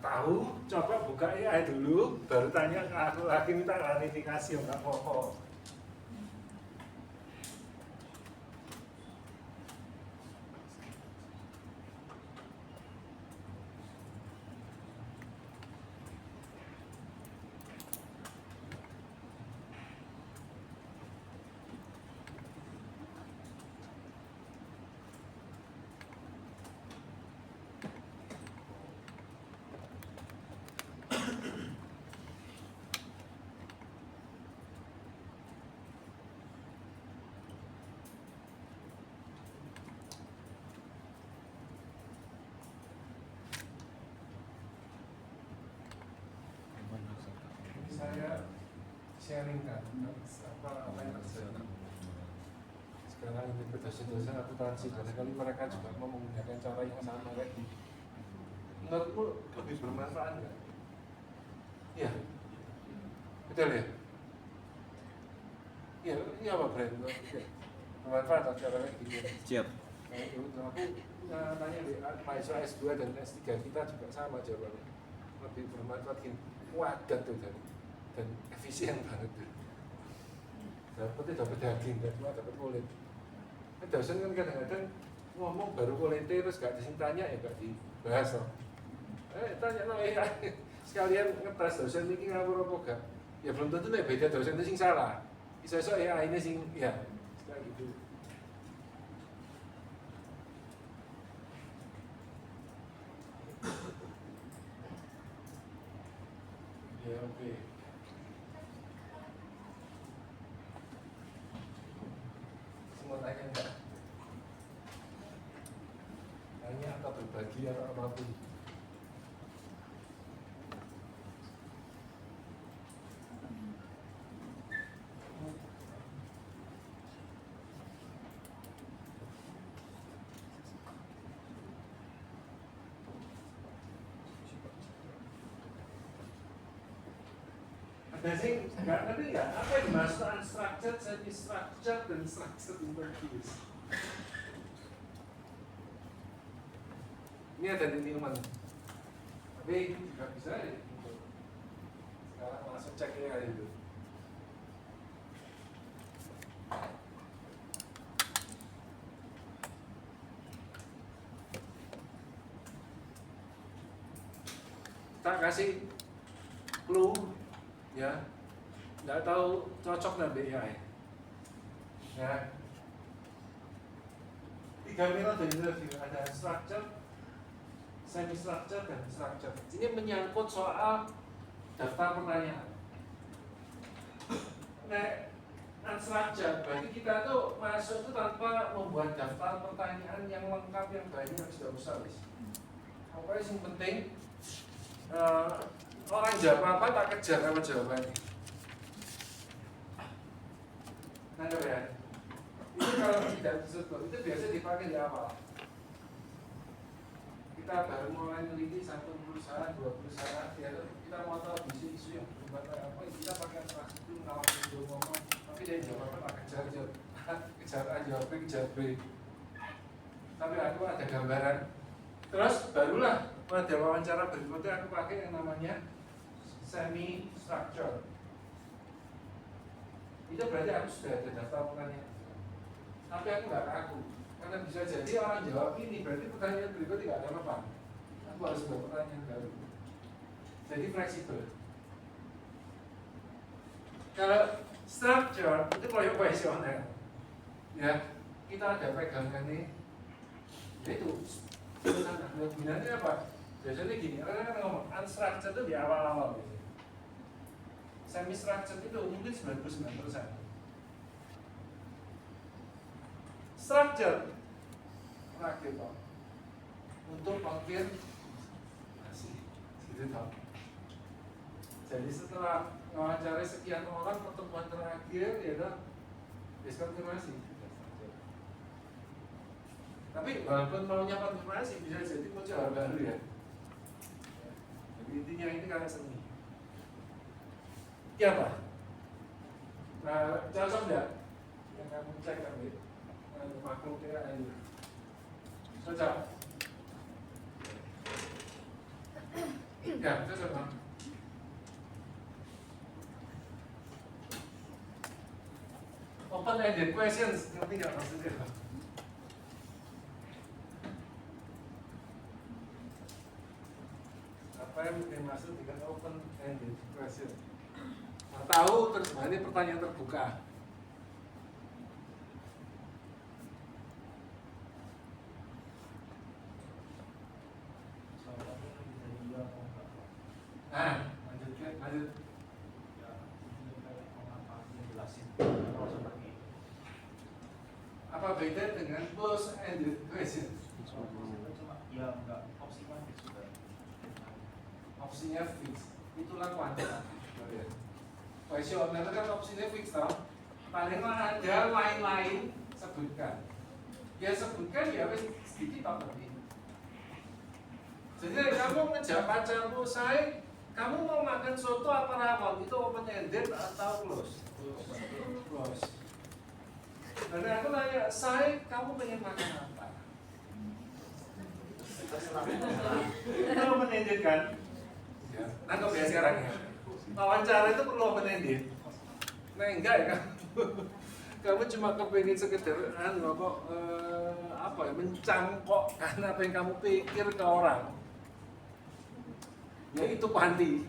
Tahu, coba buka AI dulu, baru tanya ke aku lagi, minta klarifikasi, nggak apa-apa. Saya sharing kan apa yang terjadi sekarang. Interpretasi dosen akuntansi barangkali mereka juga mau menggunakan cara yang sama kayak gitu. Menurutmu lebih bermanfaat nggak? Iya, betul ya? Iya, iya apa brand? Bermanfaat atau cara kayak gitu? Siap. Nah, itu aku tanya di mahasiswa S2 dan S3 kita juga sama jawabannya. Lebih bermanfaat gini, wadat tuh dan efisien banget tuh. Dapetnya dapat daging, dapat kulit. Dosen kan kadang-kadang ngomong baru kulit terus gak disintanya ya gak dibahas loh. Tanya no ya, sekalian ngetes dosen ini ngawur apa gak? Ya belum tentu nih beda dosen itu sing salah. Iso-iso ya ini sing ya kayak gitu. Ya oke. Semua tanya enggak? Tanya atau berbagi atau apapun. Ada sih nggak ngerti nggak apa yang dimaksud unstructured, semi-structured dan structured interviews. Ini ada di Newman, tapi juga bisa ya. Sekarang langsung cek ya itu. Tak kasih clue. Ya, nggak tahu cocok nggak BI. Ya, 3 metode interview, ada structure, semi structure dan structure. Ini menyangkut soal daftar pertanyaan. Nah, unstructured berarti kita tuh masuk tuh tanpa membuat daftar pertanyaan yang lengkap yang banyak, sudah usah wis. Pokoknya yang penting orang jawab apa tak kejar sama jawabannya. Nangkep ya? Itu kalau tidak disebut, itu biasa dipakai di awal. Kita baru mulai meneliti 1 perusahaan, 2 perusahaan, ya kita mau tahu isu-isu yang berubah apa, kita pakai abstraksi itu mengawal video ngomong, tapi dia jawab apa tak kejar kejar A, jawab B, kejar B. Tapi aku ada gambaran. Terus barulah pada wawancara berikutnya aku pakai yang namanya semi structure. Itu berarti aku sudah ada daftar pertanyaan. Tapi aku nggak kaku, karena bisa jadi orang jawab ini berarti pertanyaan berikut tidak ada apa-apa. Aku harus buat pertanyaan baru. Jadi fleksibel. Kalau structure itu proyek kuesioner, ya kita ada pegangan nih, itu gunanya apa? Biasanya gini, orang ngomong unstructured itu di awal-awal gitu. Semi structured itu mungkin 99%. Structure terakhir Pak untuk konfirmasi gitu Pak. Jadi setelah wawancara sekian orang, pertemuan terakhir ya kan konfirmasi. Tapi walaupun maunya konfirmasi bisa jadi muncul hal baru ya. Jadi intinya ini karena seni. Ini apa? Cocok nggak? Yang kamu cek tadi makhluknya ini. Cocok? Ya, cocok Bang. Open-ended questions, ngerti nggak maksudnya? Apa yang dimaksud dengan open-ended question? Nah, tahu terjemahannya pertanyaan terbuka. Nah, lanjut. Apa beda dengan close-ended question? Ya enggak, opsinya fix juga. Opsinya fix, itulah kuantitas. Kuesioner kan opsinya fix toh. Paling ada lain-lain sebutkan. Ya sebutkan ya wis sedikit apa ini. Jadi kamu ngejawab pacarmu, saya, kamu mau makan soto apa rawon? Itu open ended atau close? Close. Dan aku nanya, saya, kamu pengen makan apa? Itu open ended kan? Ya, nangkep ya sekarang ya. Wawancara itu perlu open ended. Nah enggak ya kamu cuma kepengen sekedar apa ya, mencangkokkan apa yang kamu pikir ke orang. Ya itu panti.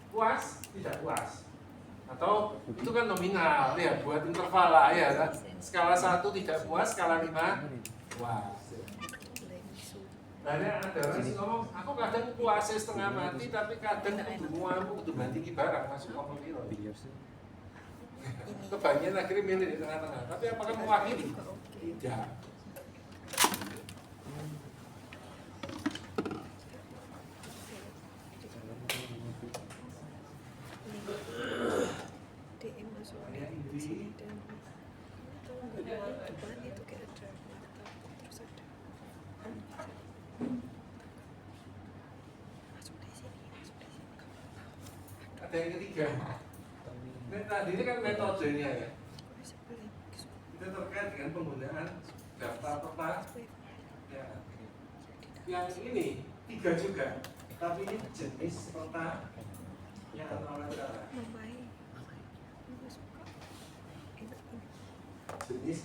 Puas, tidak puas. Atau itu kan nominal ya, buat interval lah ya kan. Skala 1 tidak puas, skala 5 puas. Banyak ada orang sih ngomong, aku kadang puasnya setengah mati, tapi kadang kudu muamu, kudu bandingi barang masuk ngomong gitu. Kebagian akhirnya milih di tengah-tengah. Tapi apakah mewakili? Tidak. DM masuk Banyak inti. dan itu nggak di depan itu kayak ada mata terus ada masuk di sini. Ada yang ketiga. Nah, tadi ini kan metodenya ya. Itu terkait dengan penggunaan daftar peta. Ya. Yang ini 3 juga, tapi ini jenis peta yang wawancara. Mamai nggak suka enak ini Jenis.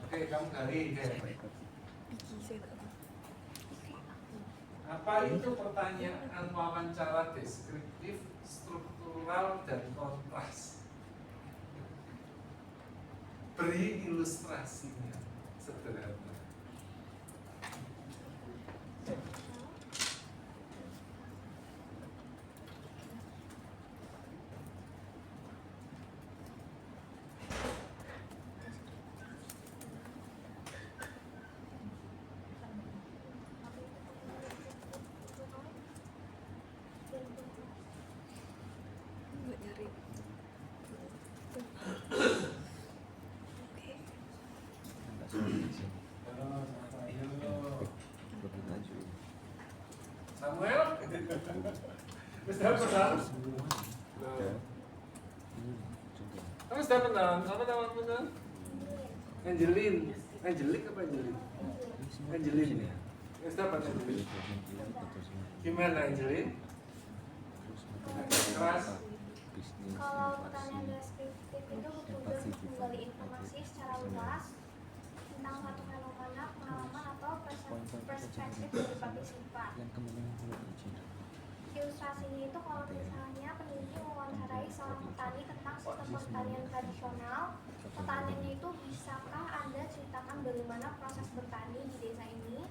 Oke, kamu gali deh. biji saya nggak mau. Apa itu pertanyaan wawancara deskriptif, struktural, dan kontras? Beri ilustrasinya sederhana. Nggak nyari Samuel? Wis dapat pesan? Kamu sudah kenal? Apa nama pesan? Angelin. Angelik apa Angelin? Angelin ya? Wis dapat Angelin? Gimana Angelin? Keras? Kalau pertanyaan deskriptif itu bertujuan untuk menggali informasi secara luas tentang suatu fenomena, pengalaman atau perspektif dari partisipan. Ilustrasinya itu kalau misalnya peneliti mewawancarai seorang petani tentang sistem pertanian tradisional, pertanyaannya itu bisakah Anda ceritakan bagaimana proses bertani di desa ini?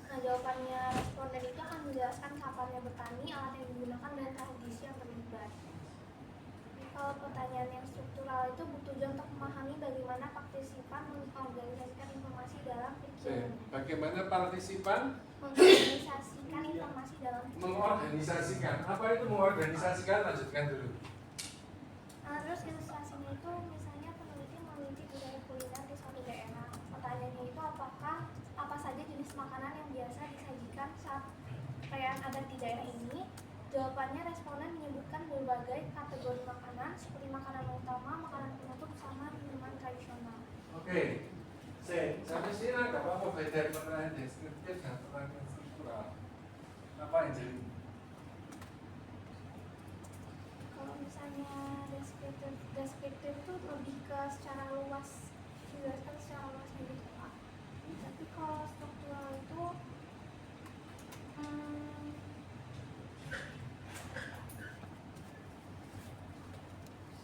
Nah, jawabannya responden itu akan menjelaskan kapannya bertani, alat yang digunakan, dan tradisi yang terlibat. Kalau pertanyaan yang struktural itu bertujuan untuk memahami bagaimana partisipan mengorganisasikan informasi dalam pikiran. Bagaimana partisipan? Mengorganisasikan informasi dalam mengorganisasikan. Apa itu mengorganisasikan? Lanjutkan dulu. Terus ilustrasinya itu misalnya peneliti meneliti budaya kuliner di suatu daerah. Pertanyaannya itu apa saja jenis makanan yang biasa disajikan saat perayaan adat di daerah ini. Jawabannya responden menyebutkan berbagai kategori makanan seperti makanan utama, makanan penutup, sama minuman tradisional. Oke. Sampai sini nggak apa-apa beda pertanyaan deskriptif dan pertanyaan struktural. Apa yang jadi? Kalau misalnya deskriptif itu lebih ke secara luas, dijelaskan secara luas gitu Pak. Tapi kalau struktural itu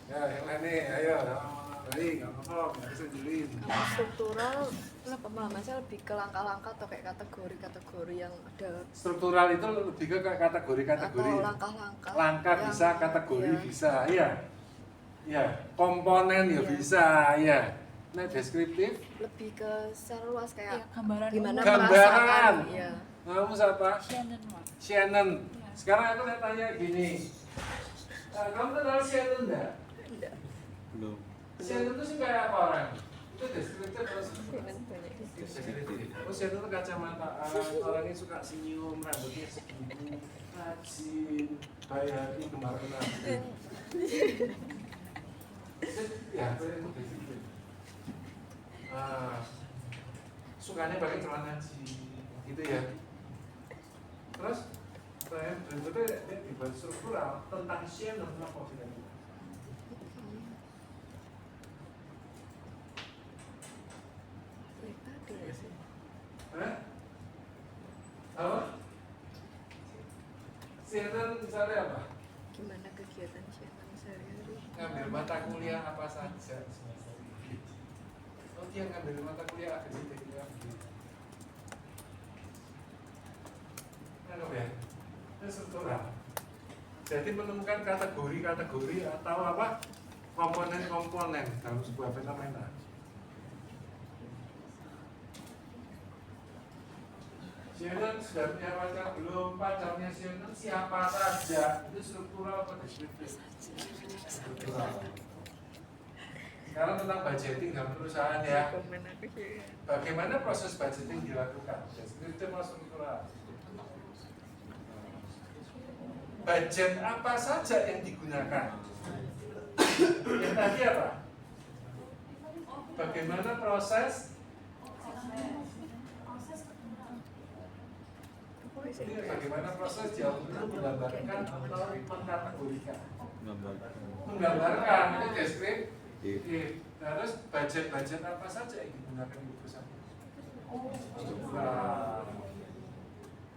Ya, yang lain nih, ayo. Baik, nggak apa-apa, nggak bisa jeliin. Kalau struktural, pemahaman saya lebih ke langkah-langkah atau kayak kategori-kategori yang ada. Struktural itu lebih ke kategori-kategori. Atau langkah-langkah. Langkah yang- bisa, kategori iya. bisa, iya. Ya, komponen ya Iya. bisa, ya. Nah, deskriptif, Lebih ke secara luas kayak Iya, gambaran gimana umum. Gambaran. merasakan. Iya. kamu siapa? Shannon, Pak. Shannon. Iya. Sekarang aku mau tanya gini. Kamu kenal Shannon enggak? Enggak. Belum. Shannon itu sih kayak apa orang? Itu deskriptif atau struktural? Shannon banyak di sini. Deskriptif. Oh, Shannon itu kacamataan, orangnya suka senyum, rambutnya segini, rajin, bayari, gemar kenali. Ya, itu deskriptif. Sukanya pakai celana jeans, gitu ya. Terus, berikutnya dia dibuat struktural tentang Shannon apa kira-kira? Ya, tadi ya sih. Hah? Apa? Shannon misalnya apa? Gimana kegiatan Shannon sehari-hari? Ngambil mata kuliah apa saja semester ini. Oh, dia ngambil mata kuliah akademik ya. Nangkep ya? Itu struktural. Jadi menemukan kategori-kategori atau apa komponen-komponen dalam sebuah fenomena. Shannon sudah punya pacar belum? Pacarnya Shannon siapa saja? Itu struktural atau deskriptif? Struktural. Sekarang tentang budgeting dalam perusahaan ya. Komen aku sih. Bagaimana proses budgeting dilakukan? Deskriptif atau struktural? Budget apa saja yang digunakan? Yang tadi apa? Bagaimana proses? Ini bagaimana proses jawab itu menggambarkan atau mengkategorikan? Menggambarkan itu deskriptif. Terus budget apa saja yang digunakan di perusahaan? Struktural.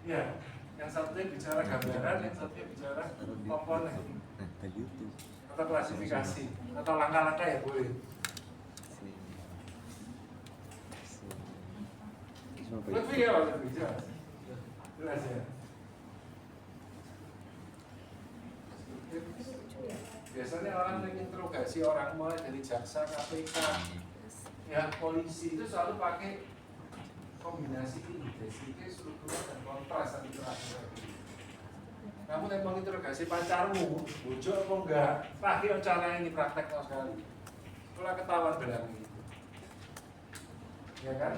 Ya, yang satunya bicara gambaran, yang satunya bicara komponen atau klasifikasi atau langkah-langkah ya boleh. Lebih ya, lebih jelas. Jelas ya. Biasanya orang menginterogasi orang mulai dari jaksa, KPK, ya polisi itu selalu pakai kombinasi ini, deskriptif, struktural dan kontras yang terakhir. Kamu yang menginterogasi pacarmu, bujuk apa enggak? Terakhir cara ini praktek sekali. Kalau ketahuan benar gitu, ya kan?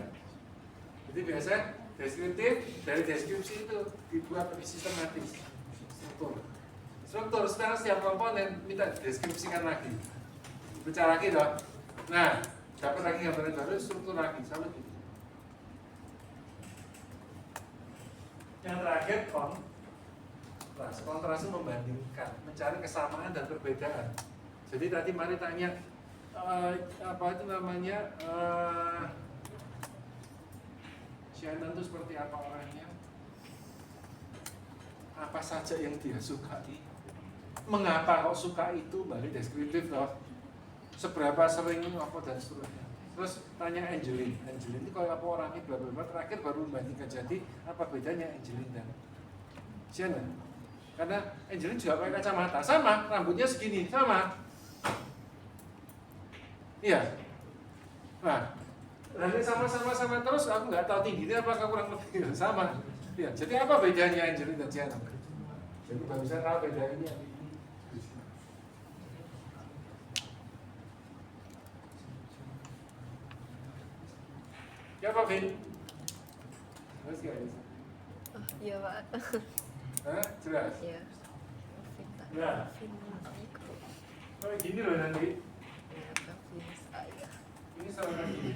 Jadi biasanya deskriptif dari deskripsi itu dibuat lebih sistematis, struktur. Sekarang setiap komponen minta deskripsikan lagi, bicara lagi dong. Nah, dapat lagi gambaran baru, struktur lagi, selalu gitu. Yang terakhir kontras itu membandingkan, mencari kesamaan dan perbedaan. Jadi tadi mari tanya apa itu namanya Shannon itu seperti apa orangnya, apa saja yang dia sukai, mengapa kau suka itu, balik deskriptif loh, seberapa sering apa dan seterusnya. Terus tanya Angeline itu kayak apa orangnya, bla bla bla. Terakhir baru membandingkan, jadi apa bedanya Angeline dan Shannon? Karena Angeline juga pakai kacamata, sama, rambutnya segini, sama. Iya. Nah, sama terus aku nggak tahu tingginya apakah kurang lebih sama. Ya, jadi apa bedanya Angelin dan Ciana? Jadi barusan apa bedanya? Ya Pak Vin? Harus gak bisa? Oh, iya Pak. Hah? Jelas? Iya. Vita. Ya. Mikro. Kayak gini loh nanti. Ya, tapi saya. Ini strategi.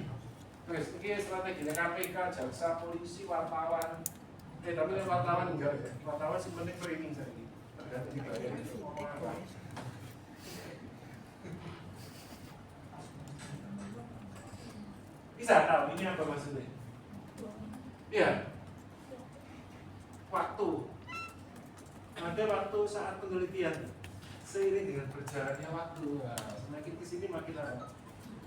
Terus, ini strateginya KPK, jaksa, polisi, wartawan. Tapi wartawan enggak ya. Wartawan sih penting framing saya ini. Tergantung di bagian itu ngomong apa. Bisa tahu ini apa maksudnya? Iya. Waktu. Ada waktu saat penelitian. Seiring dengan berjalannya waktu, nah, semakin kesini makin lama,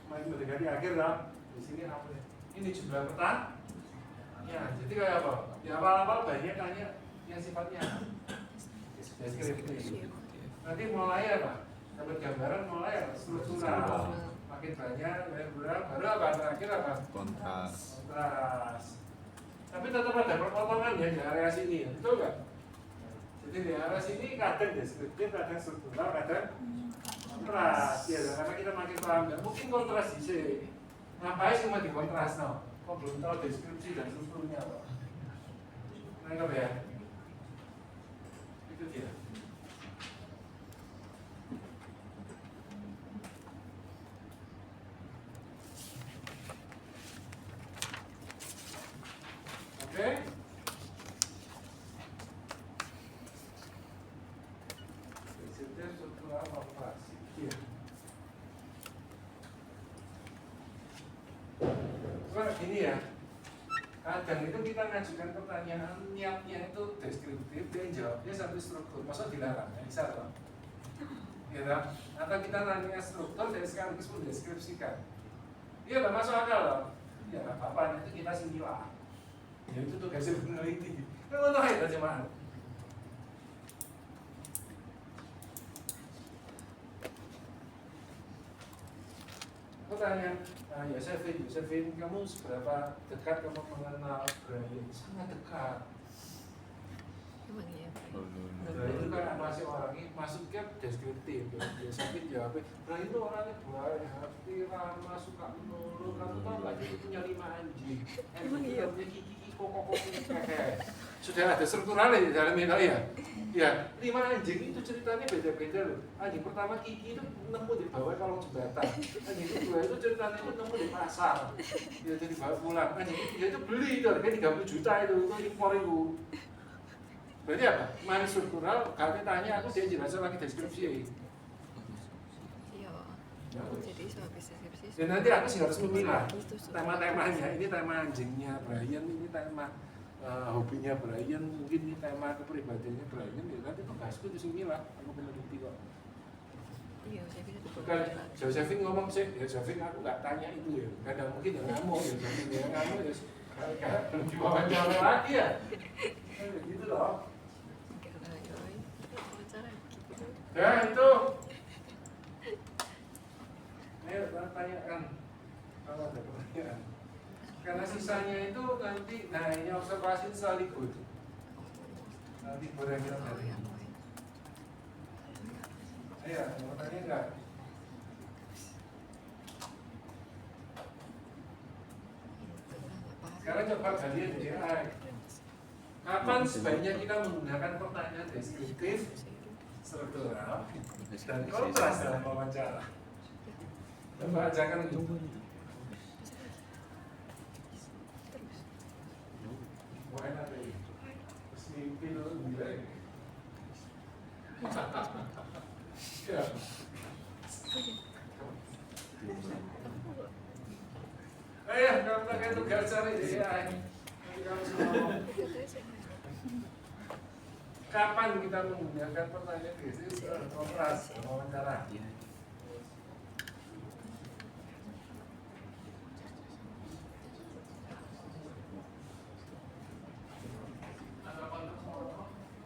makin mendekati akhir lah. Di sini apa ya? Ini jumlah petan. Ya, jadi kayak apa? Di awal-awal banyak tanya yang sifatnya deskriptif. Nanti mulai apa? Dapat gambaran mulai apa? Struktural. Makin banyak, baru apa? Terakhir apa? Kontras. Kontras. Tapi tetap ada perpotongannya di area sini, betul nggak? Jadi di area sini kadang deskriptif, kadang struktural, kadang kontras. Ya, karena kita makin paham, nggak mungkin kontras di sini. Ngapain cuma di kontras, no? Kok belum tahu deskripsi dan strukturnya, Pak? Nangkep ya? Itu dia. Oke? Deskriptif, struktural, kontras. Iya. Terus gini ya, kadang itu kita ngajukan pertanyaan niatnya itu deskriptif, dia jawabnya sampai struktur, masa dilarang? Ya, bisa loh. Ya, atau kita nanya struktur dan sekaligus mendeskripsikan. Iya, nggak masuk akal loh. Ya nggak apa-apa, nanti kita similah. Ya itu tugasnya peneliti. Kan untuk itu cuma. Pertanyaan, Yosefin, kamu seberapa dekat kamu mengenal Brian? Sangat dekat. Emang iya. Brian itu kan masih orangnya masuknya deskriptif. Yosefin jawabnya, Brian itu orangnya baik, hati, ramah, suka menolong. Kamu tahu nggak dia punya 5 anjing? Emang iya. Punya kiki, koko, sudah ada strukturalnya di dalam itu ya. Ya, 5 anjing itu ceritanya beda-beda loh. Anjing pertama Kiki itu nemu di bawah kolong jembatan. Anjing kedua itu ceritanya itu nemu di pasar. Dia jadi bawa pulang. Anjing ketiga itu beli itu harganya 30 juta itu impor itu. Berarti apa? Mana struktural? Kami tanya aku dia jelaskan lagi deskripsi. Iya. Jadi soal deskripsi. Dan nanti aku sih harus memilah tema-temanya. Ini tema anjingnya Brian, ini tema hobinya Brian, mungkin ini tema kepribadiannya Brian, ya nanti tugasku itu similah, aku peneliti kok. Iya, saya bisa Bukan Josephine ngomong sih, ya Josephine aku nggak tanya itu ya, kadang mungkin ya ngamuk ya Josephine ya ngamuk ya, kayak belum diwawancara lagi ya, gitu loh. karena yoi wawancara gitu. Ya itu, ayo tanyakan kalau ada pertanyaan. Karena sisanya itu nanti, nah ini observasi sekaligus. Nanti boleh kita Oh, dari. yang Iya, mau tanya enggak? Sekarang coba kalian AI. Kapan sebaiknya kita menggunakan pertanyaan deskriptif, struktural, dan kontras dalam wawancara? Coba ajakan dulu. Wah enak deh. Terus mimpi dulu gila ini. Ya. Ayo, kamu pakai tugas cari deh ya. Nanti kamu semua ngomong. Kapan kita menggunakan pertanyaan deskriptif kontras dalam wawancara?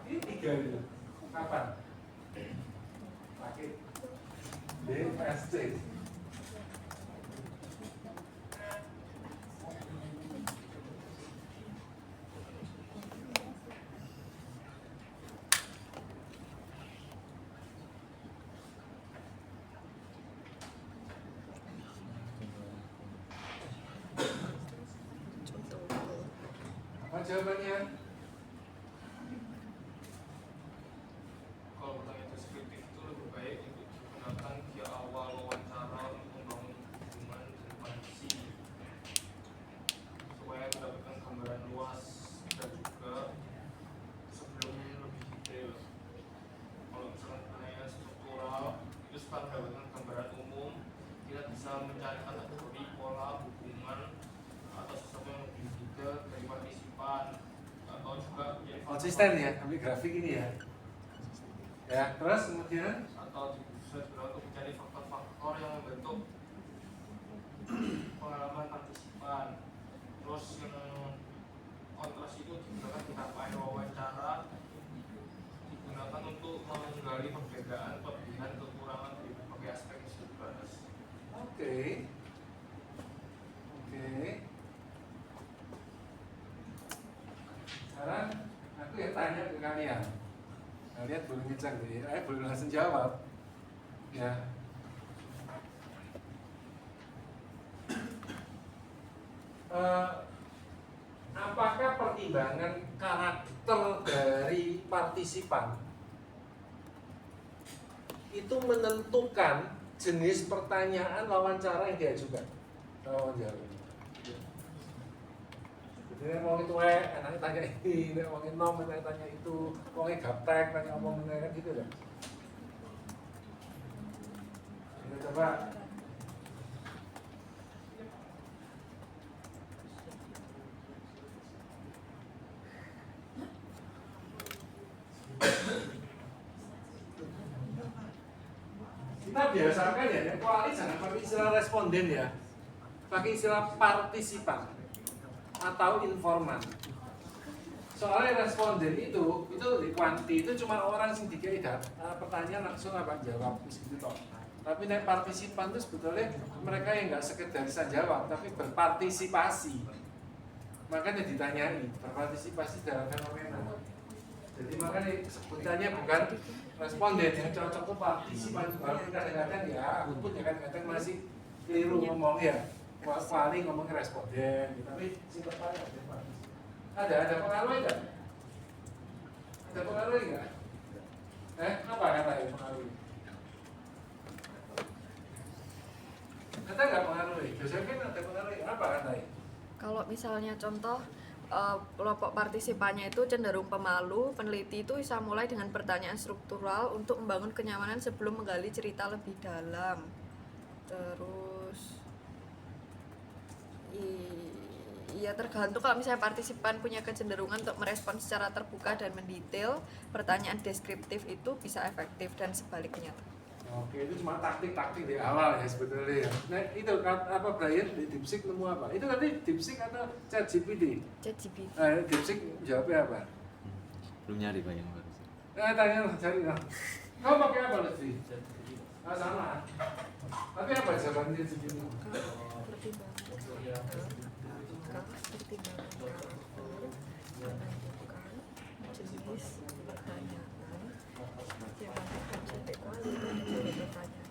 Ini 3 itu. Kapan? Pakai DSC. jawabannya? Kalau pertanyaan deskriptif itu lebih baik untuk digunakan di awal wawancara untuk membangun hubungan dan koneksi supaya mendapatkan gambaran luas dan juga sebelum lebih detail. Kalau misalkan pertanyaan struktural itu setelah mendapatkan gambaran umum, kita bisa mencari kategori pola hubungan atau sesuatu yang lebih detail dari partisipan atau juga menjadi Konsisten ya, ambil grafik ini ya. Ya, terus kemudian atau bisa juga untuk mencari faktor-faktor yang membentuk pengalaman partisipan. Terus yang kontras itu digunakan di rangkaian wawancara, digunakan untuk menggali perbedaan, kelebihan, kekurangan dari berbagai aspek yang sudah dibahas. Oke. Sekarang aku ya tanya ke kalian. Kalian boleh ngecek deh, boleh langsung jawab. Ya. Apakah pertimbangan karakter dari partisipan itu menentukan jenis pertanyaan wawancara yang diajukan? Wawancara. Jadi mau itu enaknya tanya ini, mau nom enaknya tanya itu, mau gaptek tanya omong kan gitu ya. Kita coba. Kita biasakan ya, kuali jangan pakai istilah responden ya, pakai istilah partisipan atau informan. Soalnya responden itu di kuanti itu cuma orang yang dikai pertanyaan langsung apa jawab gitu toh. Tapi nek partisipan itu sebetulnya mereka yang nggak sekedar bisa jawab tapi berpartisipasi. Makanya ditanyai berpartisipasi dalam fenomena. Jadi makanya sebutannya bukan responden yang cocok ke partisipan. Walaupun kadang-kadang ya aku pun kadang-kadang masih keliru ngomong ya. Paling ngomongnya responden, tapi singkat aja. Ada pengaruh enggak? Ada pengaruh enggak? Apa katanya pengaruh? Kata enggak pengaruh? Biasanya kan ada pengaruh. Apa katanya? Kalau misalnya contoh kelompok partisipannya itu cenderung pemalu, peneliti itu bisa mulai dengan pertanyaan struktural untuk membangun kenyamanan sebelum menggali cerita lebih dalam. Terus iya tergantung, kalau misalnya partisipan punya kecenderungan untuk merespon secara terbuka dan mendetail, pertanyaan deskriptif itu bisa efektif dan sebaliknya. Oke, itu cuma taktik-taktik di awal ya sebetulnya. Nah itu apa Brian di DeepSeek nemu apa? Itu nanti DeepSeek atau ChatGPT? ChatGPT. DeepSeek jawabnya apa? Belum nyari Pak yang baru. Tanya cari lah. Kau pakai apa Lutfi? Sama. Tapi apa jawabannya segini? Pertimbangan menentukan jenis pertanyaan yang menentukan sampai kualitas dari pertanyaan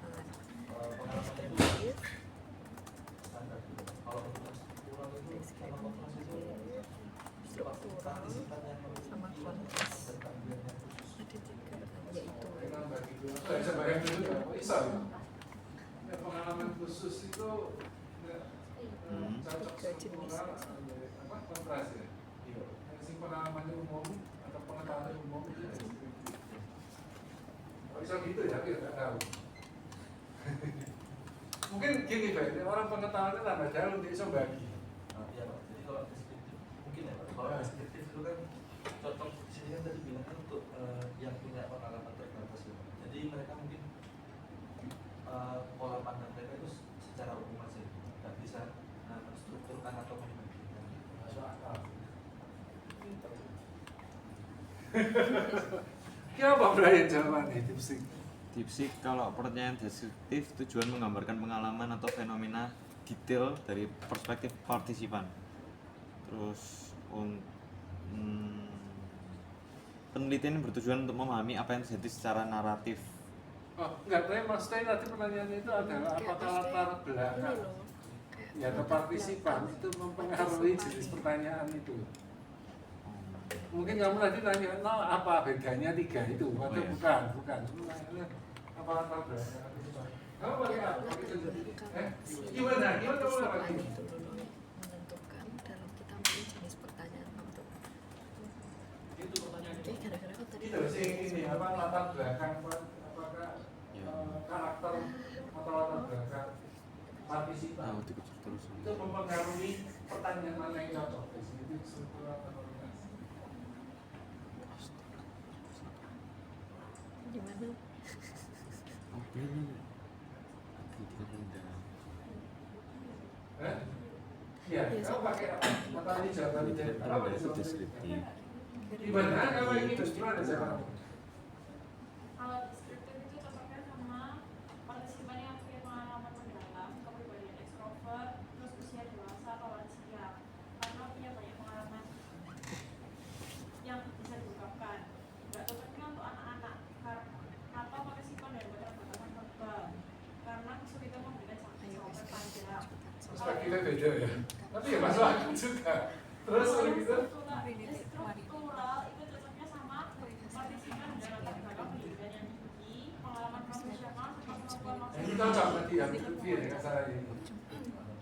deskriptif, struktural, sama konteks. Ada tiga, yaitu Sebagai dulu ya, bisa ya. Pengalaman khusus itu cocok struktural apa kontras ya. Si pengalaman umum atau pengetahuan umum itu deskriptif. Bisa gitu ya, kita nggak tahu. Mungkin gini Pak, orang pengetahuannya tambah jauh untuk bisa bagi. Ya Pak, jadi kalau deskriptif mungkin ya Pak, kalau deskriptif itu kan cocok di sini kan tadi bilang kan untuk yang punya pengalaman terbatas ya Pak. Jadi mereka mungkin pola pandang mereka itu secara umum aja, nggak bisa menstrukturkan atau membagikan. Masuk akal. Kira apa Brian jawabannya DeepSeek? DeepSeek kalau pertanyaan deskriptif tujuan menggambarkan pengalaman atau fenomena detail dari perspektif partisipan. Terus penelitian bertujuan untuk memahami apa yang terjadi secara naratif. Oh, enggak, tapi maksudnya tadi pertanyaannya itu adalah apakah latar belakang ya atau partisipan itu mempengaruhi jenis pertanyaan itu. Mungkin kamu tadi nanya, no, apa bedanya 3 itu? Atau Oh, iya. bukan. Apa latar belakang? Kamu pakai apa? Pakai sensitivity? Gimana kamu Pertanyaan pakai? itu dulu menentukan dalam kita memilih jenis pertanyaan untuk Itu pertanyaannya. oke gara-gara kan tadi Itu sih ini apa latar belakang apakah karakter atau latar belakang partisipan itu mempengaruhi pertanyaan mana yang cocok di sini itu struktur atau koordinasi. gimana Iya, kamu pakai apa? Matahari jawaban apa itu deskriptif? Gimana kamu ini gimana cara? Kalau deskriptif itu cocoknya sama partisipan yang punya pengalaman mendalam, kepribadian ekstrovert, terus usia dewasa atau lansia, karena punya banyak pengalaman yang bisa diungkapkan. Nggak cocoknya untuk anak-anak atau partisipan dari keterbatasan verbal, karena kesulitan memberikan jawaban panjang. Perspektifnya beda ya. Tapi ya masuk akal juga. Terus kalau gitu? Struktural itu cocoknya sama partisipan dalam latar pendidikan yang tinggi, pengalaman profesional, serta kemampuan Ini cocok nanti yang itu ya dengan cara ini.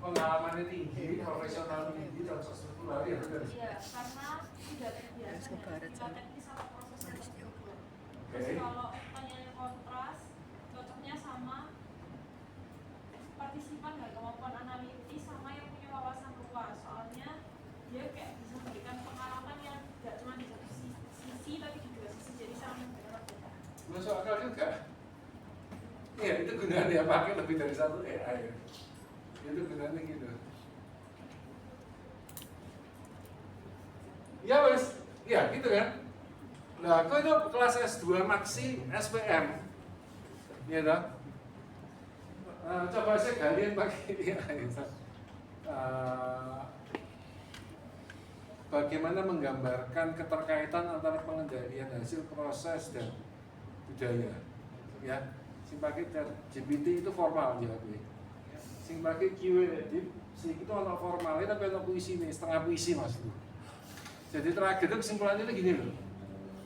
Pengalamannya tinggi, profesional tinggi, cocok struktural ya benar. Iya, karena tidak terbiasa dengan teknis atau proses yang terstruktur. Terus kalau pertanyaan kontras, cocoknya sama partisipan dengan kemampuan analitis sama yang punya wawasan luas. Soalnya dia kayak bisa memberikan pengalaman yang tidak cuma di satu sisi tapi di dua sisi, jadi sama berbeda. Masuk akal juga. Iya, itu gunanya dia pakai lebih dari satu AI ya. Itu gunanya gitu. Ya wes, ya gitu kan. Nah, kok itu kelas S2 Maxi SPM, ya dong. Coba saya kalian pakai AI. Bagaimana menggambarkan keterkaitan antara pengendalian hasil proses dan budaya, ya. Sing pakai GPT itu formal jawabnya. Sing pakai Q&A sing itu ono formalnya tapi ono puisi nih, setengah puisi mas itu. Jadi terakhir itu kesimpulannya itu gini loh.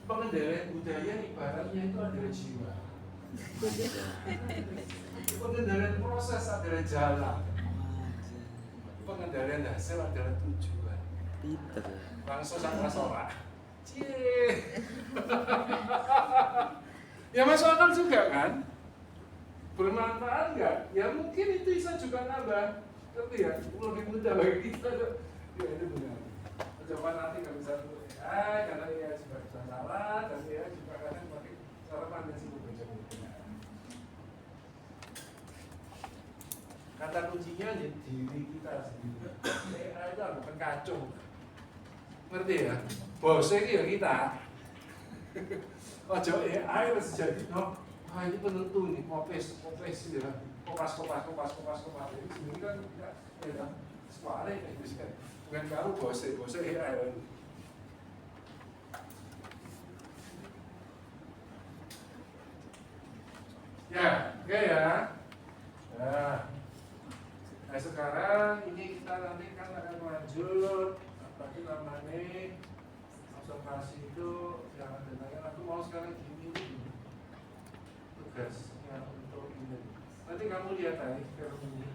Pengendalian budaya ibaratnya itu adalah jiwa. Pengendalian proses adalah jalan. Pengendalian hasil adalah tujuan. Pinter. Langsung sama Sora. Cie. Ya masuk akal juga kan? Bermanfaat nggak? Ya mungkin itu bisa juga nambah. Tapi ya lebih mudah bagi kita. Ya itu benar. Coba nanti kalau bisa karena ya juga bisa salah, dan ya juga kadang pakai cara pandang sih berbeda. Kata kuncinya di diri kita sendiri. AI itu bukan kacung. Ngerti ya? Bosnya itu ya kita. Ojo AI harus jadi no. Ah ini penentu nih, kopes gitu ya. Kopas. Ini sebenarnya kan tidak, ya suara kayak gitu kan. Bukan kamu bosnya AI. Ya, oke ya. Nah sekarang ini kita nanti kan akan lanjut apa itu namanya observasi itu yang ada tanya. Aku mau sekarang gini tugas yang untuk ini. Nanti kamu lihat aja film ini.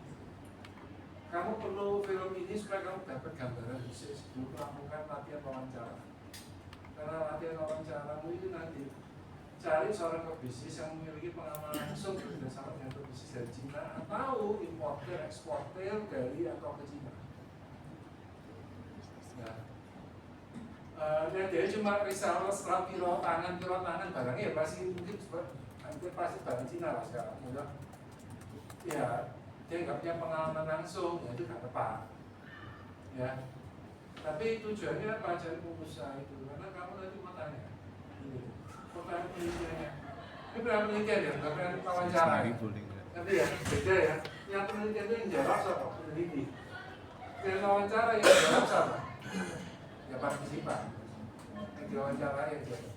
Kamu perlu film ini supaya kamu dapat gambaran bisnis sebelum melakukan latihan wawancara. Karena latihan wawancaramu itu nanti cari seorang pebisnis yang memiliki pengalaman langsung bekerjasama dengan pebisnis dari Cina atau importer, eksporter dari atau ke Cina. Nah, dan dia cuma reseller setelah piro tangan barangnya ya pasti mungkin hampir pasti barang Cina lah sekarang. Udah, ya dia nggak punya pengalaman langsung, ya itu nggak tepat. Ya, tapi tujuannya apa? Cari pengusaha itu karena kamu nanti mau tanya. Pertanyaan penelitiannya. Ini pernah penelitian ya, nggak pernah wawancara. Nanti ya, beda ya. Yang penelitian itu yang jawab siapa? Peneliti. Yang wawancara yang jawab siapa? Ya partisipan. Yang diwawancara yang jawab.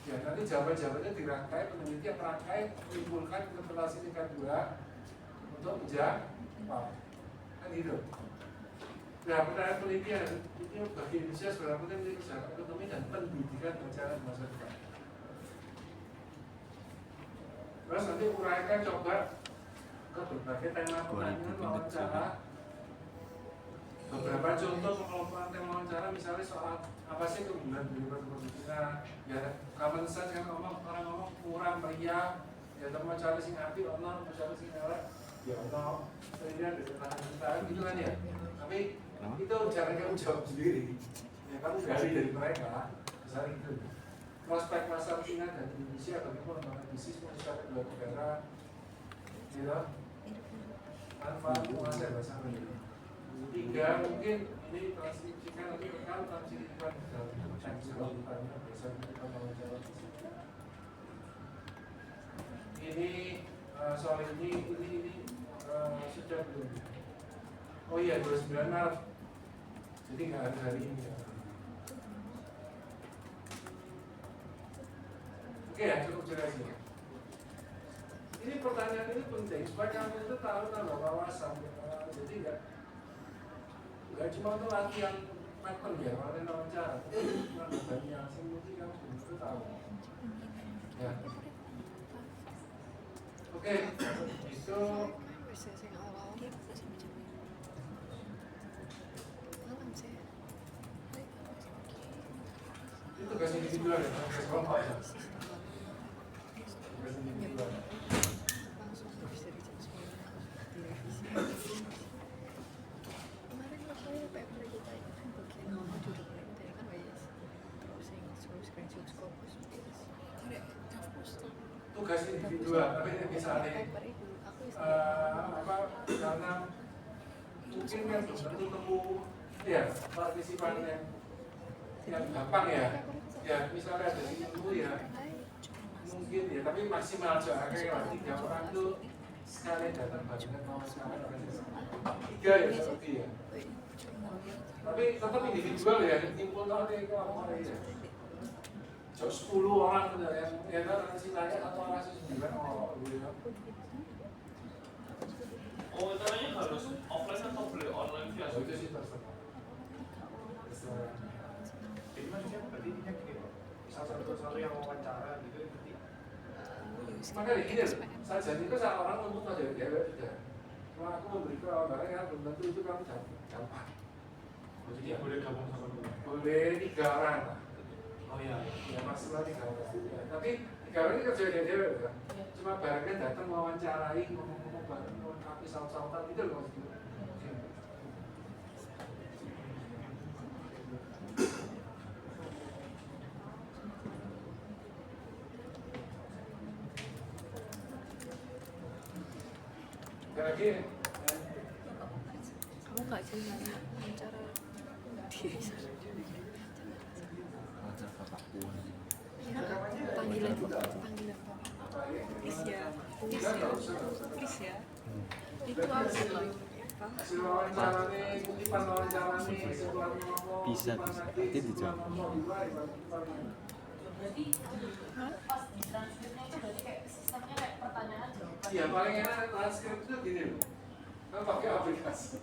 Ya nanti jawaban-jawabannya dirangkai, peneliti yang merangkai, menyimpulkan interpretasi tingkat 2 untuk menjawab. Kan gitu. Nah, pertanyaan penelitian ini bagi Indonesia seberapa penting menjadi kesehatan ekonomi dan pendidikan berjalan di masa depan. Terus nanti uraikan coba ke berbagai tema pertanyaan wawancara. Beberapa contoh pengelompokan tema wawancara misalnya soal apa sih keunggulan dari produksinya, ya common sense kan orang ngomong murah meriah, ya tema wawancara sing api, ono wawancara sing elek, ya ono penelitian dari tahan gitu kan ya. Tapi itu jangan kamu jawab sendiri, ya kamu gali dari mereka, misalnya gitu. Prospek pasar Cina dan Indonesia bagaimana mengenai bisnis pengusaha kedua negara, gitu. Manfaat menguasai bahasa Indonesia. 3 mungkin ini transkripsikan nanti rekam transkripsikan dalam teks jawabannya biasanya kita mau jawab di situ. Ini soal ini sudah belum? Oh iya 29 Maret. Jadi nggak ada hari ini ya. Oke ya, cukup jelas ya. Ini pertanyaan ini penting supaya kamu itu tahu tambah wawasan. Jadi nggak cuma untuk latihan pattern ya, latihan wawancara. Tapi banyak yang sih kamu itu tahu. Ya. Oke, itu tugas individual ya, tugas kelompok ya. Tugas individual. Langsung bisa dijam 9 direvisi. Kemarin saya paper kita itu kan bagian awal duduk dari kan wes terus yang suruh screenshot Scopus Tugas individual, tapi ini misalnya paper itu aku karena mungkin kan belum tentu temu ya partisipan yang gampang ya. Ya misalnya ada di ilmu ya mungkin ya, tapi maksimal aja kayak 3 orang itu sekali datang bandingkan mau sekarang 3 ya seperti ya. Tapi tetap individual ya, timpul tadi itu apa ya. 10 orang yang kan si tanya atau orang sendiri orang gitu. Oh, caranya harus offline atau beli online via Itu sih terserah. Jadi maksudnya berarti ini gini loh, satu yang wawancara gitu berarti Makanya gini, sajian itu saat orang untuk aja dewek tidak. Cuma aku memberi barang yang belum tentu itu kamu gampang. jadi ya boleh gabung sama dulu. Boleh 3 orang lah. Oh iya. Ya maksimal 3 orang. Ya, tapi 3 orang ini kerja dewek kan. Cuma barangnya datang mewawancarai, ngomong-ngomong bareng, melengkapi saut-sautan itu loh maksudnya. Lagi kamu nggak jangan wawancara diri sendiri panggilan please ya itu apa hasil wawancaranya, kutipan wawancaranya, sebuah ngomong, Bisa, nanti dijawab. Berarti pas di transkripnya itu berarti kayak sistemnya kayak pertanyaan jawaban. Iya, paling enak transkrip itu gini loh. Kan pakai aplikasi.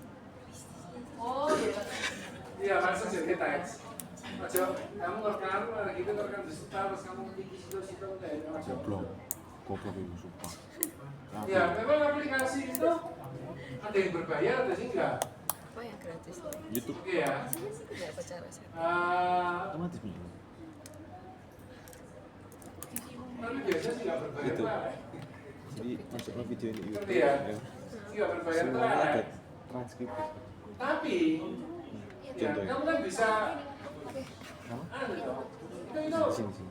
Oh iya. Iya, langsung jadi teks. Aja kamu rekam, gitu rekam di situ, terus kamu ketik di situ udah aja. Goblok itu sumpah. Iya, memang aplikasi itu ada yang berbayar, ada sih enggak. apa yang gratis YouTube Iya. nggak pacara saya otomatis nih. Tapi biasanya sih nggak berbayar Itu. lah. Jadi masuklah video ini YouTube. Ngerti ya? Nggak berbayar Semuanya lah. ada transkrip. Tapi, ya, Contohnya. kamu kan bisa, Apa? anu dong. Itu Sini.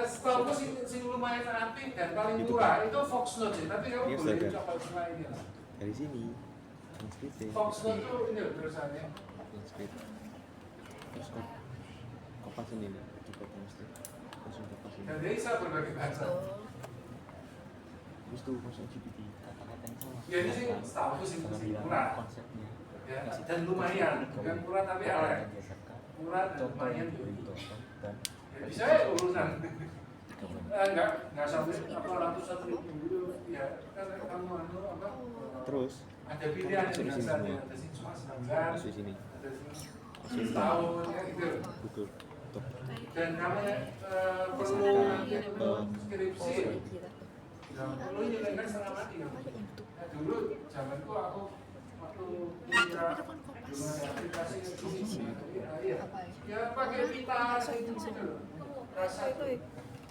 setahu sing lumayan apik dan paling murah itu Fox Note sih. Tapi kamu Iya, boleh sudah. coba semua ini lah. Dari sini. Transkripnya. Fox Note tuh ini loh tulisannya. Transkrip. Terus kopas ini nih. Coba mesti. Langsung kopas ini. Dan dia bisa berbagai bahasa. Terus tuh masuk GPT. Kata-kata yang salah. Ya ini sih setahu sih murah. Konsepnya. Ya, dan lumayan, bukan murah tapi elek. Murah dan lumayan. Ya, bisa ya urusan. Enggak sampai apa ratusan ribu gitu. Ya, kan kamu apa? Terus Ada pilihan Masuk di yang sini biasa semua. ada sih cuma 9. masuk sini. setahun ya gitu. Betul. Betul. Dan karena perlu skripsi, perlu ini kan setengah mati kan. Dulu zamanku aku waktu kuliah belum ada aplikasi ya pakai pita gitu loh. Rasa itu.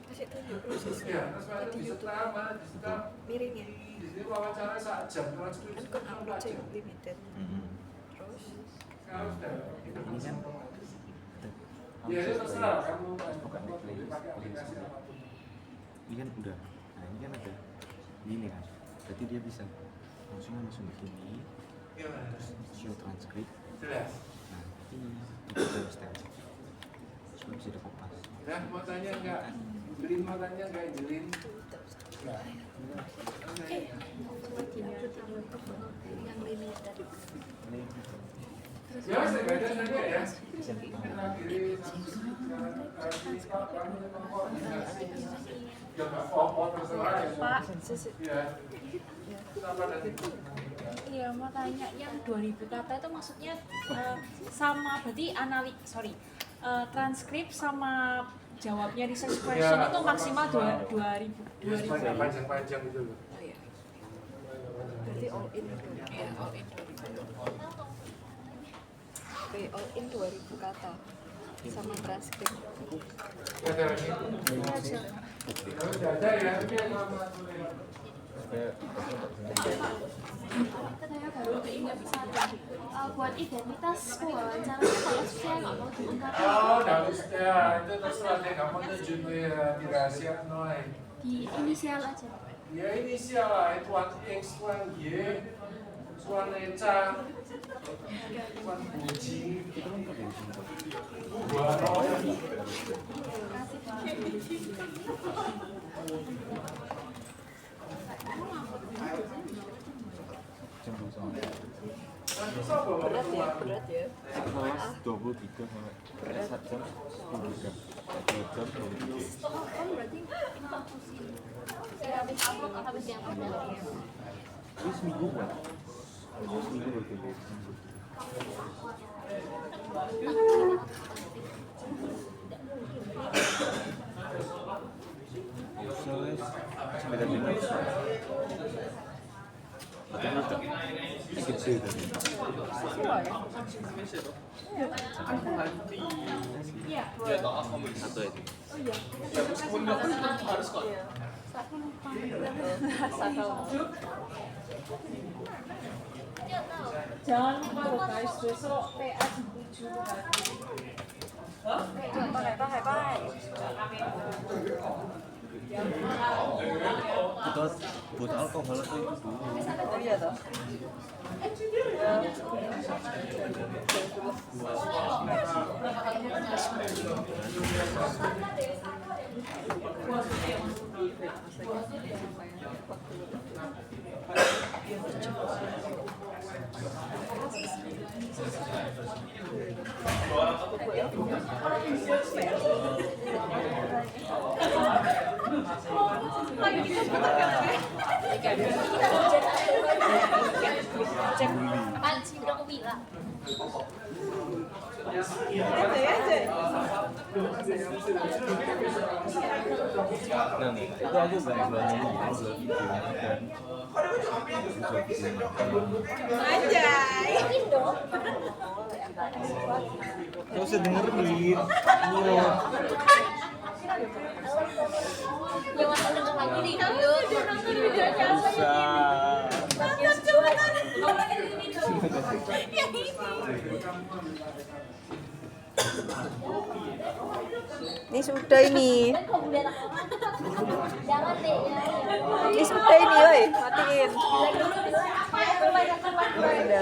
Kasih tunjuk proses. Ya, terus malah di setel Miring ya. di sini wawancara 1 jam, transkripsi Kan 4 project jam. limited. Terus Sekarang sudah itu Ini kan ya itu terserah kamu pakai aplikasi apapun. ini kan udah. Nah, ini kan ada ini kan. Berarti dia bisa langsung ke sini. Terus show transcript. Jelas. Nah, ini kita step. Terus bisa dikopas. Nah, mau tanya enggak? Jelin mau tanya enggak jelin? Enggak. yang limited. Ya, saya baca saja ya. Akhiri ya enggak apa-apa terserah ya. Pak, Ya. Apa nanti? iya mau tanya yang 2000 kata itu maksudnya sama berarti transkrip sama jawabnya research question itu maksimal 2000. Ya, panjang-panjang gitu loh. Oh iya. Berarti all in. Ya, all in 2000. Oke, all in 2000 kata sama transkrip. Ada lagi? Kalau sudah ada ya, ini Saya baru keinget satu. Buat identitas wawancaranya kalau saya nggak mau diungkapkan oh, udah ya, itu terserah deh, kamu tunjuk ya di rahasia noy. di inisial aja. Ya inisial lah, itu Tuan X, Tuan Y, Tuan Eca, Tuan Buji, Tuan Roy. Kasih Pak. Berat ya. Kelas 23 sampai 1 jam 10 jam. 2 jam 23. Kan berarti saya habis upload atau habis yang ada. Ini seminggu kan? Seminggu berarti. Seminggu. Soalnya 9 menit. Gede tadi. Iya. Satu itu. Ya meskipun nggak harus kok. Jangan lupa loh guys, besok PA jam 7 Kita buat alkohol atau itu dulu. Oh iya toh. Apaan sih udah aku bilang. Nah, itu aku banyak banget Anjay. Gak usah dengerin. Yang mau denger lagi nih, yuk. Nonton videonya apa Ini sudah ini. Jangan deh ya. Ini sudah ini, woi. Matiin. Bilang dulu, bilang apa? Banyak teman. Udah.